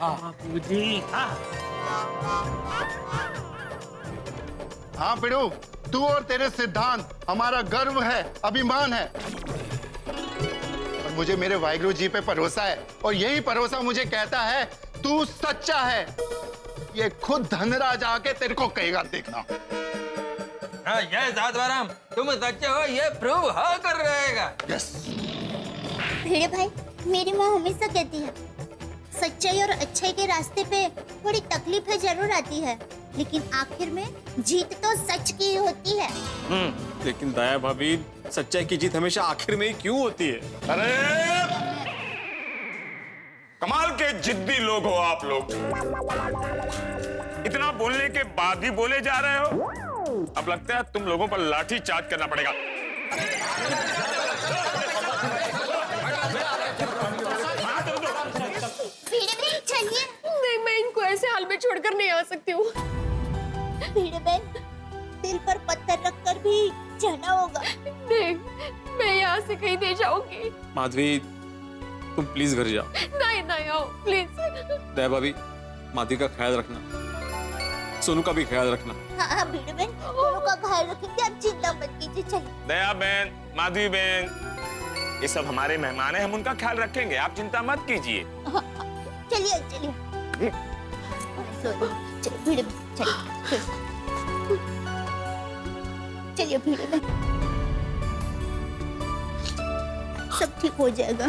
हाँ पिड़ू, तू और तेरे सिद्धांत हमारा गर्व है, अभिमान है। और मुझे मेरे वाहिगुरु जी पे भरोसा है, और यही भरोसा मुझे कहता है तू सच्चा है। ये खुद धनराज आके तेरे को कहेगा, देखना। हाँ, यस आत्माराम, तुम सच्चे हो ये प्रूव हो कर रहेगा। यस। भिड़े भाई, मेरी माँ हमेशा कहती है, सच्चाई और अच्छाई के रास्ते पे थोड़ी तकलीफें जरूर आती है, लेकिन आखिर में जीत तो सच की होती है। लेकिन दया भाभी, सच्चाई की जीत हमेशा आखिर में ही क्यों होती है? अरे कमाल के जिद्दी लोग हो आप लोग, इतना बोलने के बाद भी बोले जा रहे हो। अब लगता है तुम लोगों पर लाठी चार्ज करना पड़ेगा। चलिए। नहीं, मैं इनको ऐसे हाल में छोड़कर नहीं आ सकती हूँ। भिड़े बहन, दिल पर पत्थर रखकर भी जाना होगा। नहीं, मैं यहाँ से कहीं नहीं जाऊंगी। माधवी, तुम प्लीज घर जाओ। नहीं आओ प्लीज। दया भाभी, माधवी का ख्याल रखना, सोनू का भी ख्याल रखना। हाँ भिड़े बहन, दोनों का ख्याल रखेंगे, आप चिंता मत कीजिए। चलिए। दया बहन, माधवी बहन, ये सब हमारे मेहमान हैं, हम उनका ख्याल रखेंगे, आप चिंता मत कीजिए। चलिए चलिए चलिए भिड़े बहन, चलिए भिड़े बहन, सब ठीक हो जाएगा।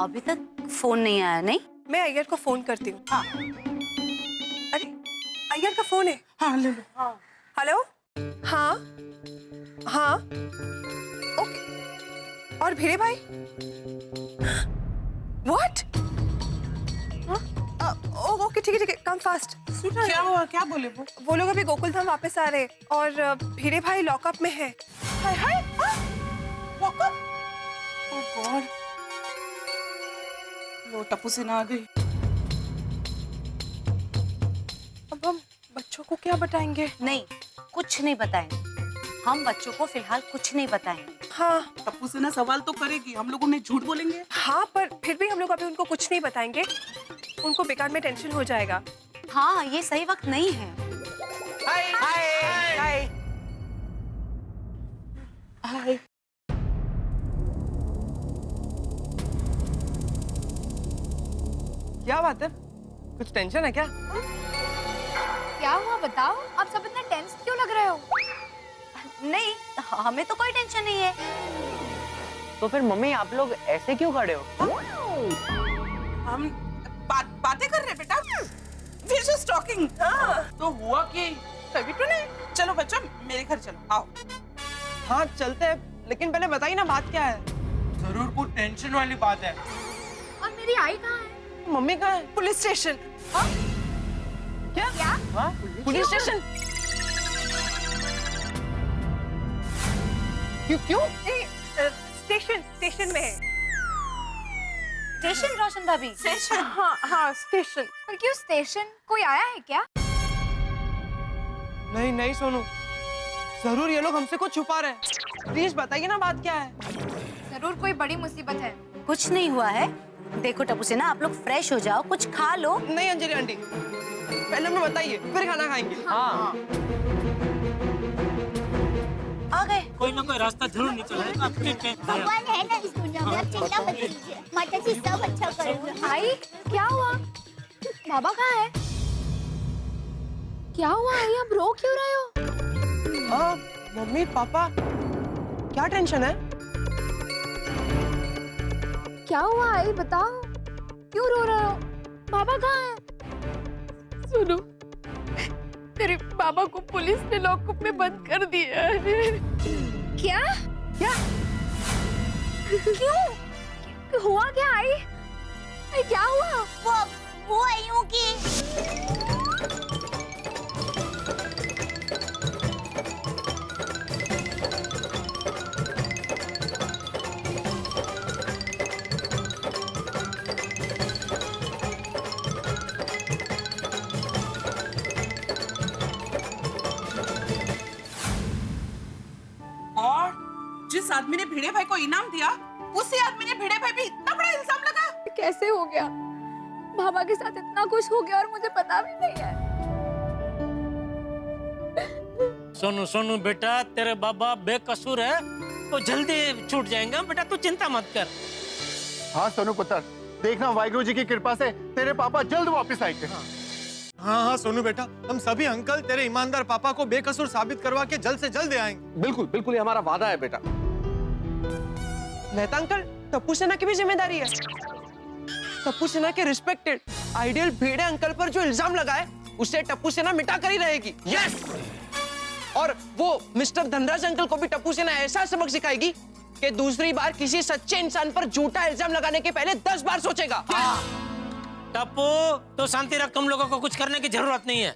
अभी तक फोन नहीं आया। नहीं, मैं अय्यर को फोन करती हूँ। हाँ। अरे अय्यर का फोन है। हाँ ले लो। हाँ। हेलो। हाँ हाँ ओके। और भिड़े भाई? व्हाट? ओके ठीक है, कम फास्ट। क्या हुआ, क्या बोले वो लोग अभी गोकुल धाम वापस आ रहे और भिड़े भाई लॉकअप में है। हाय हाय, लॉकअप? ओह गॉड, वो टप्पू सिन्हा आ गई। अब हम बच्चों को क्या बताएंगे? नहीं, कुछ नहीं बताएंगे, हम बच्चों को फिलहाल कुछ नहीं बताएंगे। हाँ, टप्पू सिन्हा सवाल तो करेगी, हम लोग उन्हें झूठ बोलेंगे। हाँ, पर फिर भी हम लोग अभी उनको कुछ नहीं बताएंगे, उनको बेकार में टेंशन हो जाएगा। हाँ, ये सही वक्त नहीं है। हाय हाय हाय हाय। क्या बात है, कुछ टेंशन है क्या? क्या हुआ बताओ, आप सब इतना टेंस क्यों लग रहे हो? नहीं, हमें तो कोई टेंशन नहीं है। तो फिर मम्मी आप लोग ऐसे क्यों खड़े हो? हम बातें कर रहे बेटा, we're just talking। तो हुआ कि तभी तो नहीं। चलो बच्चों, मेरे घर चलो, आओ। हाँ चलते हैं, लेकिन पहले बताइए ना बात क्या है। जरूर कुछ टेंशन वाली बात है। और मेरी आई कहाँ है? मम्मी कहाँ है? Police station. हाँ? क्या? हाँ? Police station? क्यों? स्टेशन में है। स्टेशन रोशन भाभी? स्टेशन? हाँ स्टेशन। पर क्यों स्टेशन? कोई आया है क्या? नहीं सोनू, जरूर ये लोग हमसे कुछ छुपा रहे हैं। प्लीज बताइए ना बात क्या है। जरूर कोई बड़ी मुसीबत है। कुछ नहीं हुआ है। देखो टप्पू सेना, आप लोग फ्रेश हो जाओ, कुछ खा लो। नहीं अंजलि आंटी, पहले हमें बताइए, फिर खाना खाएंगे। हाँ। आ गए। कोई ना कोई रास्ता जरूर निकलेगा। भगवान है ना इस दुनिया में, आप चिंता मत कीजिए, माता जी सब अच्छा करेंगे। आई, क्या हुआ? बाबा कहाँ है? क्या हुआ आई, आप रो क्यों रहे हो? हाँ मम्मी पापा, क्या टेंशन है? क्या हुआ आई, बताओ, क्यों रो रहे हो? बाबा कहाँ है? सुनो, तेरे बाबा को पुलिस ने लॉकअप में बंद कर दिया है। क्या? क्या? क्यों? हुआ क्या आई? क्या हुआ? वो यूं की और जिस आदमी ने भिड़े भाई को इनाम दिया, उसी आदमी ने भिड़े भाई पे इतना बड़ा इल्जाम लगा। कैसे हो गया? बाबा के साथ इतना कुछ हो गया और मुझे पता भी नहीं है। सोनू सोनू बेटा, तेरे बाबा बेकसूर है तो जल्दी छूट जाएंगे बेटा, तू चिंता मत कर। हाँ सोनू पुत्र, देखना वाहिगुरु जी की कृपा से तेरे पापा जल्द वापस आएंगे। हाँ हाँ सोनू बेटा, हम सभी अंकल तेरे ईमानदार पापा को बेकसूर साबित करवा के जल्द से जल्द ले आएंगे। बिल्कुल बिल्कुल, ये हमारा वादा है बेटा। मेहता अंकल, टप्पू सेना की भी जिम्मेदारी है। टप्पू सेना के रिस्पेक्टेड आइडियल भेड़े अंकल पर जो इल्जाम लगा है, उसे टप्पू सेना मिटा कर ही रहेगी। यस। और वो मिस्टर धनराज अंकल को भी टप्पू सेना ऐसा सबक सिखाएगी कि दूसरी बार किसी सच्चे इंसान पर झूठा इल्जाम लगाने के पहले 10 बार सोचेगा। टप्पू, तो शांति रख, तुम लोगों को कुछ करने की जरूरत नहीं है।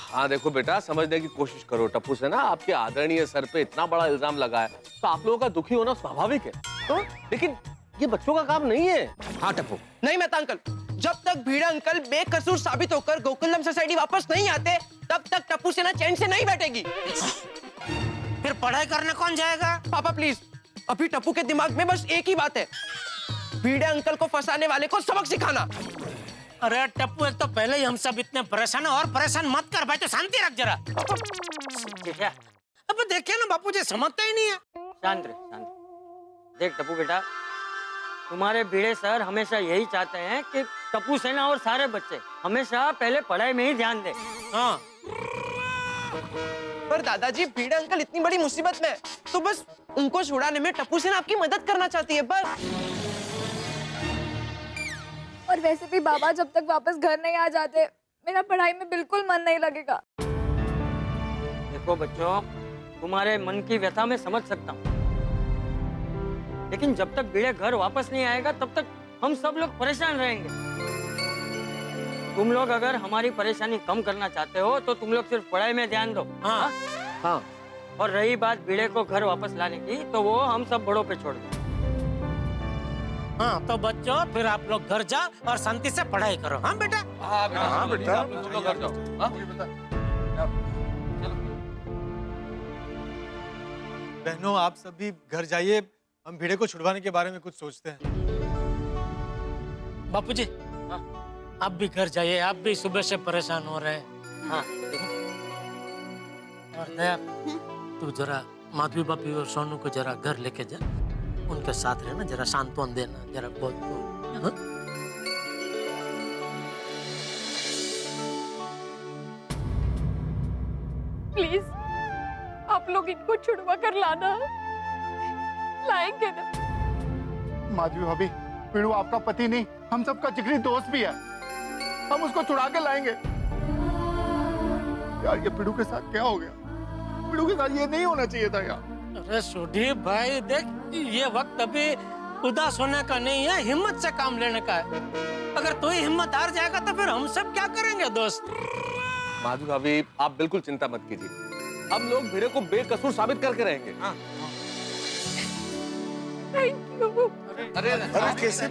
हाँ देखो बेटा, समझने की कोशिश करो। टप्पू से ना आपके आदरणीय सर पे इतना बड़ा इल्जाम लगा है, तो आप लोगों का दुखी होना स्वाभाविक है। तो लेकिन ये बच्चों का काम नहीं है। हाँ टप्पू। नहीं मेहता अंकल, जब तक भीड़ा अंकल बेकसूर साबित होकर गोकुलधाम सोसाइटी वापस नहीं आते, तब तक टप्पू सेना चैन से नहीं बैठेगी। फिर पढ़ाई करने कौन जाएगा? पापा प्लीज, अभी टप्पू के दिमाग में बस एक ही बात है, भीड़े अंकल को फंसाने वाले को सबक सिखाना। अरे टप्पू, एक तो पहले ही हम सब इतने परेशान हैं, और परेशान मत कर भाई, तो शांति रख जरा। अब देखिए ना बापू जी समझते ही नहीं है। शांत रहे, शांत रहे। देख टप्पू बेटा, तुम्हारे भिड़े सर हमेशा यही चाहते हैं कि टप्पू सेना और सारे बच्चे हमेशा पहले पढ़ाई में ही ध्यान दें। हाँ। पर दादाजी, भीड़े अंकल इतनी बड़ी मुसीबत में है, तो बस उनको छुड़ाने में टप्पू सेना आपकी मदद करना चाहती है बस। और वैसे भी बाबा जब तक वापस घर नहीं आ जाते, मेरा पढ़ाई में बिल्कुल मन नहीं लगेगा। देखो बच्चों, तुम्हारे मन की व्यथा मैं समझ सकता हूँ, लेकिन जब तक भिड़े घर वापस नहीं आएगा तब तक हम सब लोग परेशान रहेंगे। तुम लोग अगर हमारी परेशानी कम करना चाहते हो तो तुम लोग सिर्फ पढ़ाई में ध्यान दो। हाँ हाँ। और रही बात भिड़े को घर वापस लाने की, तो वो हम सब बड़ों पे छोड़ दो। हाँ तो बच्चों, फिर आप लोग घर जाओ और शांति से पढ़ाई करो। हाँ बेटा। हाँ बेटा, हाँ बेटा, आप लोग घर जाओ। हाँ? बहनों, आप सभी घर जाइए, हम भीड़े को छुड़वाने के बारे में कुछ सोचते हैं। बापू जी, आप भी घर जाइए, आप भी सुबह से परेशान हो रहे हैं। हाँ। और दया, तू जरा माधवी बापी और सोनू को जरा घर लेके जा, उनके साथ रहना, जरा सांत्वन देना, जरा बहुत। हाँ? प्लीज आप लोग इनको छुड़वा कर लाना, लाएंगे ना? माधवी भाभी, पिड़ू आपका पति नहीं, हम सबका जिगरी दोस्त भी है, हम उसको छुड़ा के लाएंगे। यार ये पिड़ू के साथ क्या हो गया? पिड़ू के साथ ये नहीं होना चाहिए था यार। अरे सुधीर भाई देख, ये वक्त अभी उदास होने का नहीं है, हिम्मत से काम लेने का है। अगर तू ही हिम्मत हार जाएगा तो फिर हम सब क्या करेंगे दोस्त? माधवी भाभी, आप बिल्कुल चिंता मत कीजिए, हम लोग भिड़े को बेकसूर साबित करके रहेंगे। हाँ। Thank you. अरे कैसे?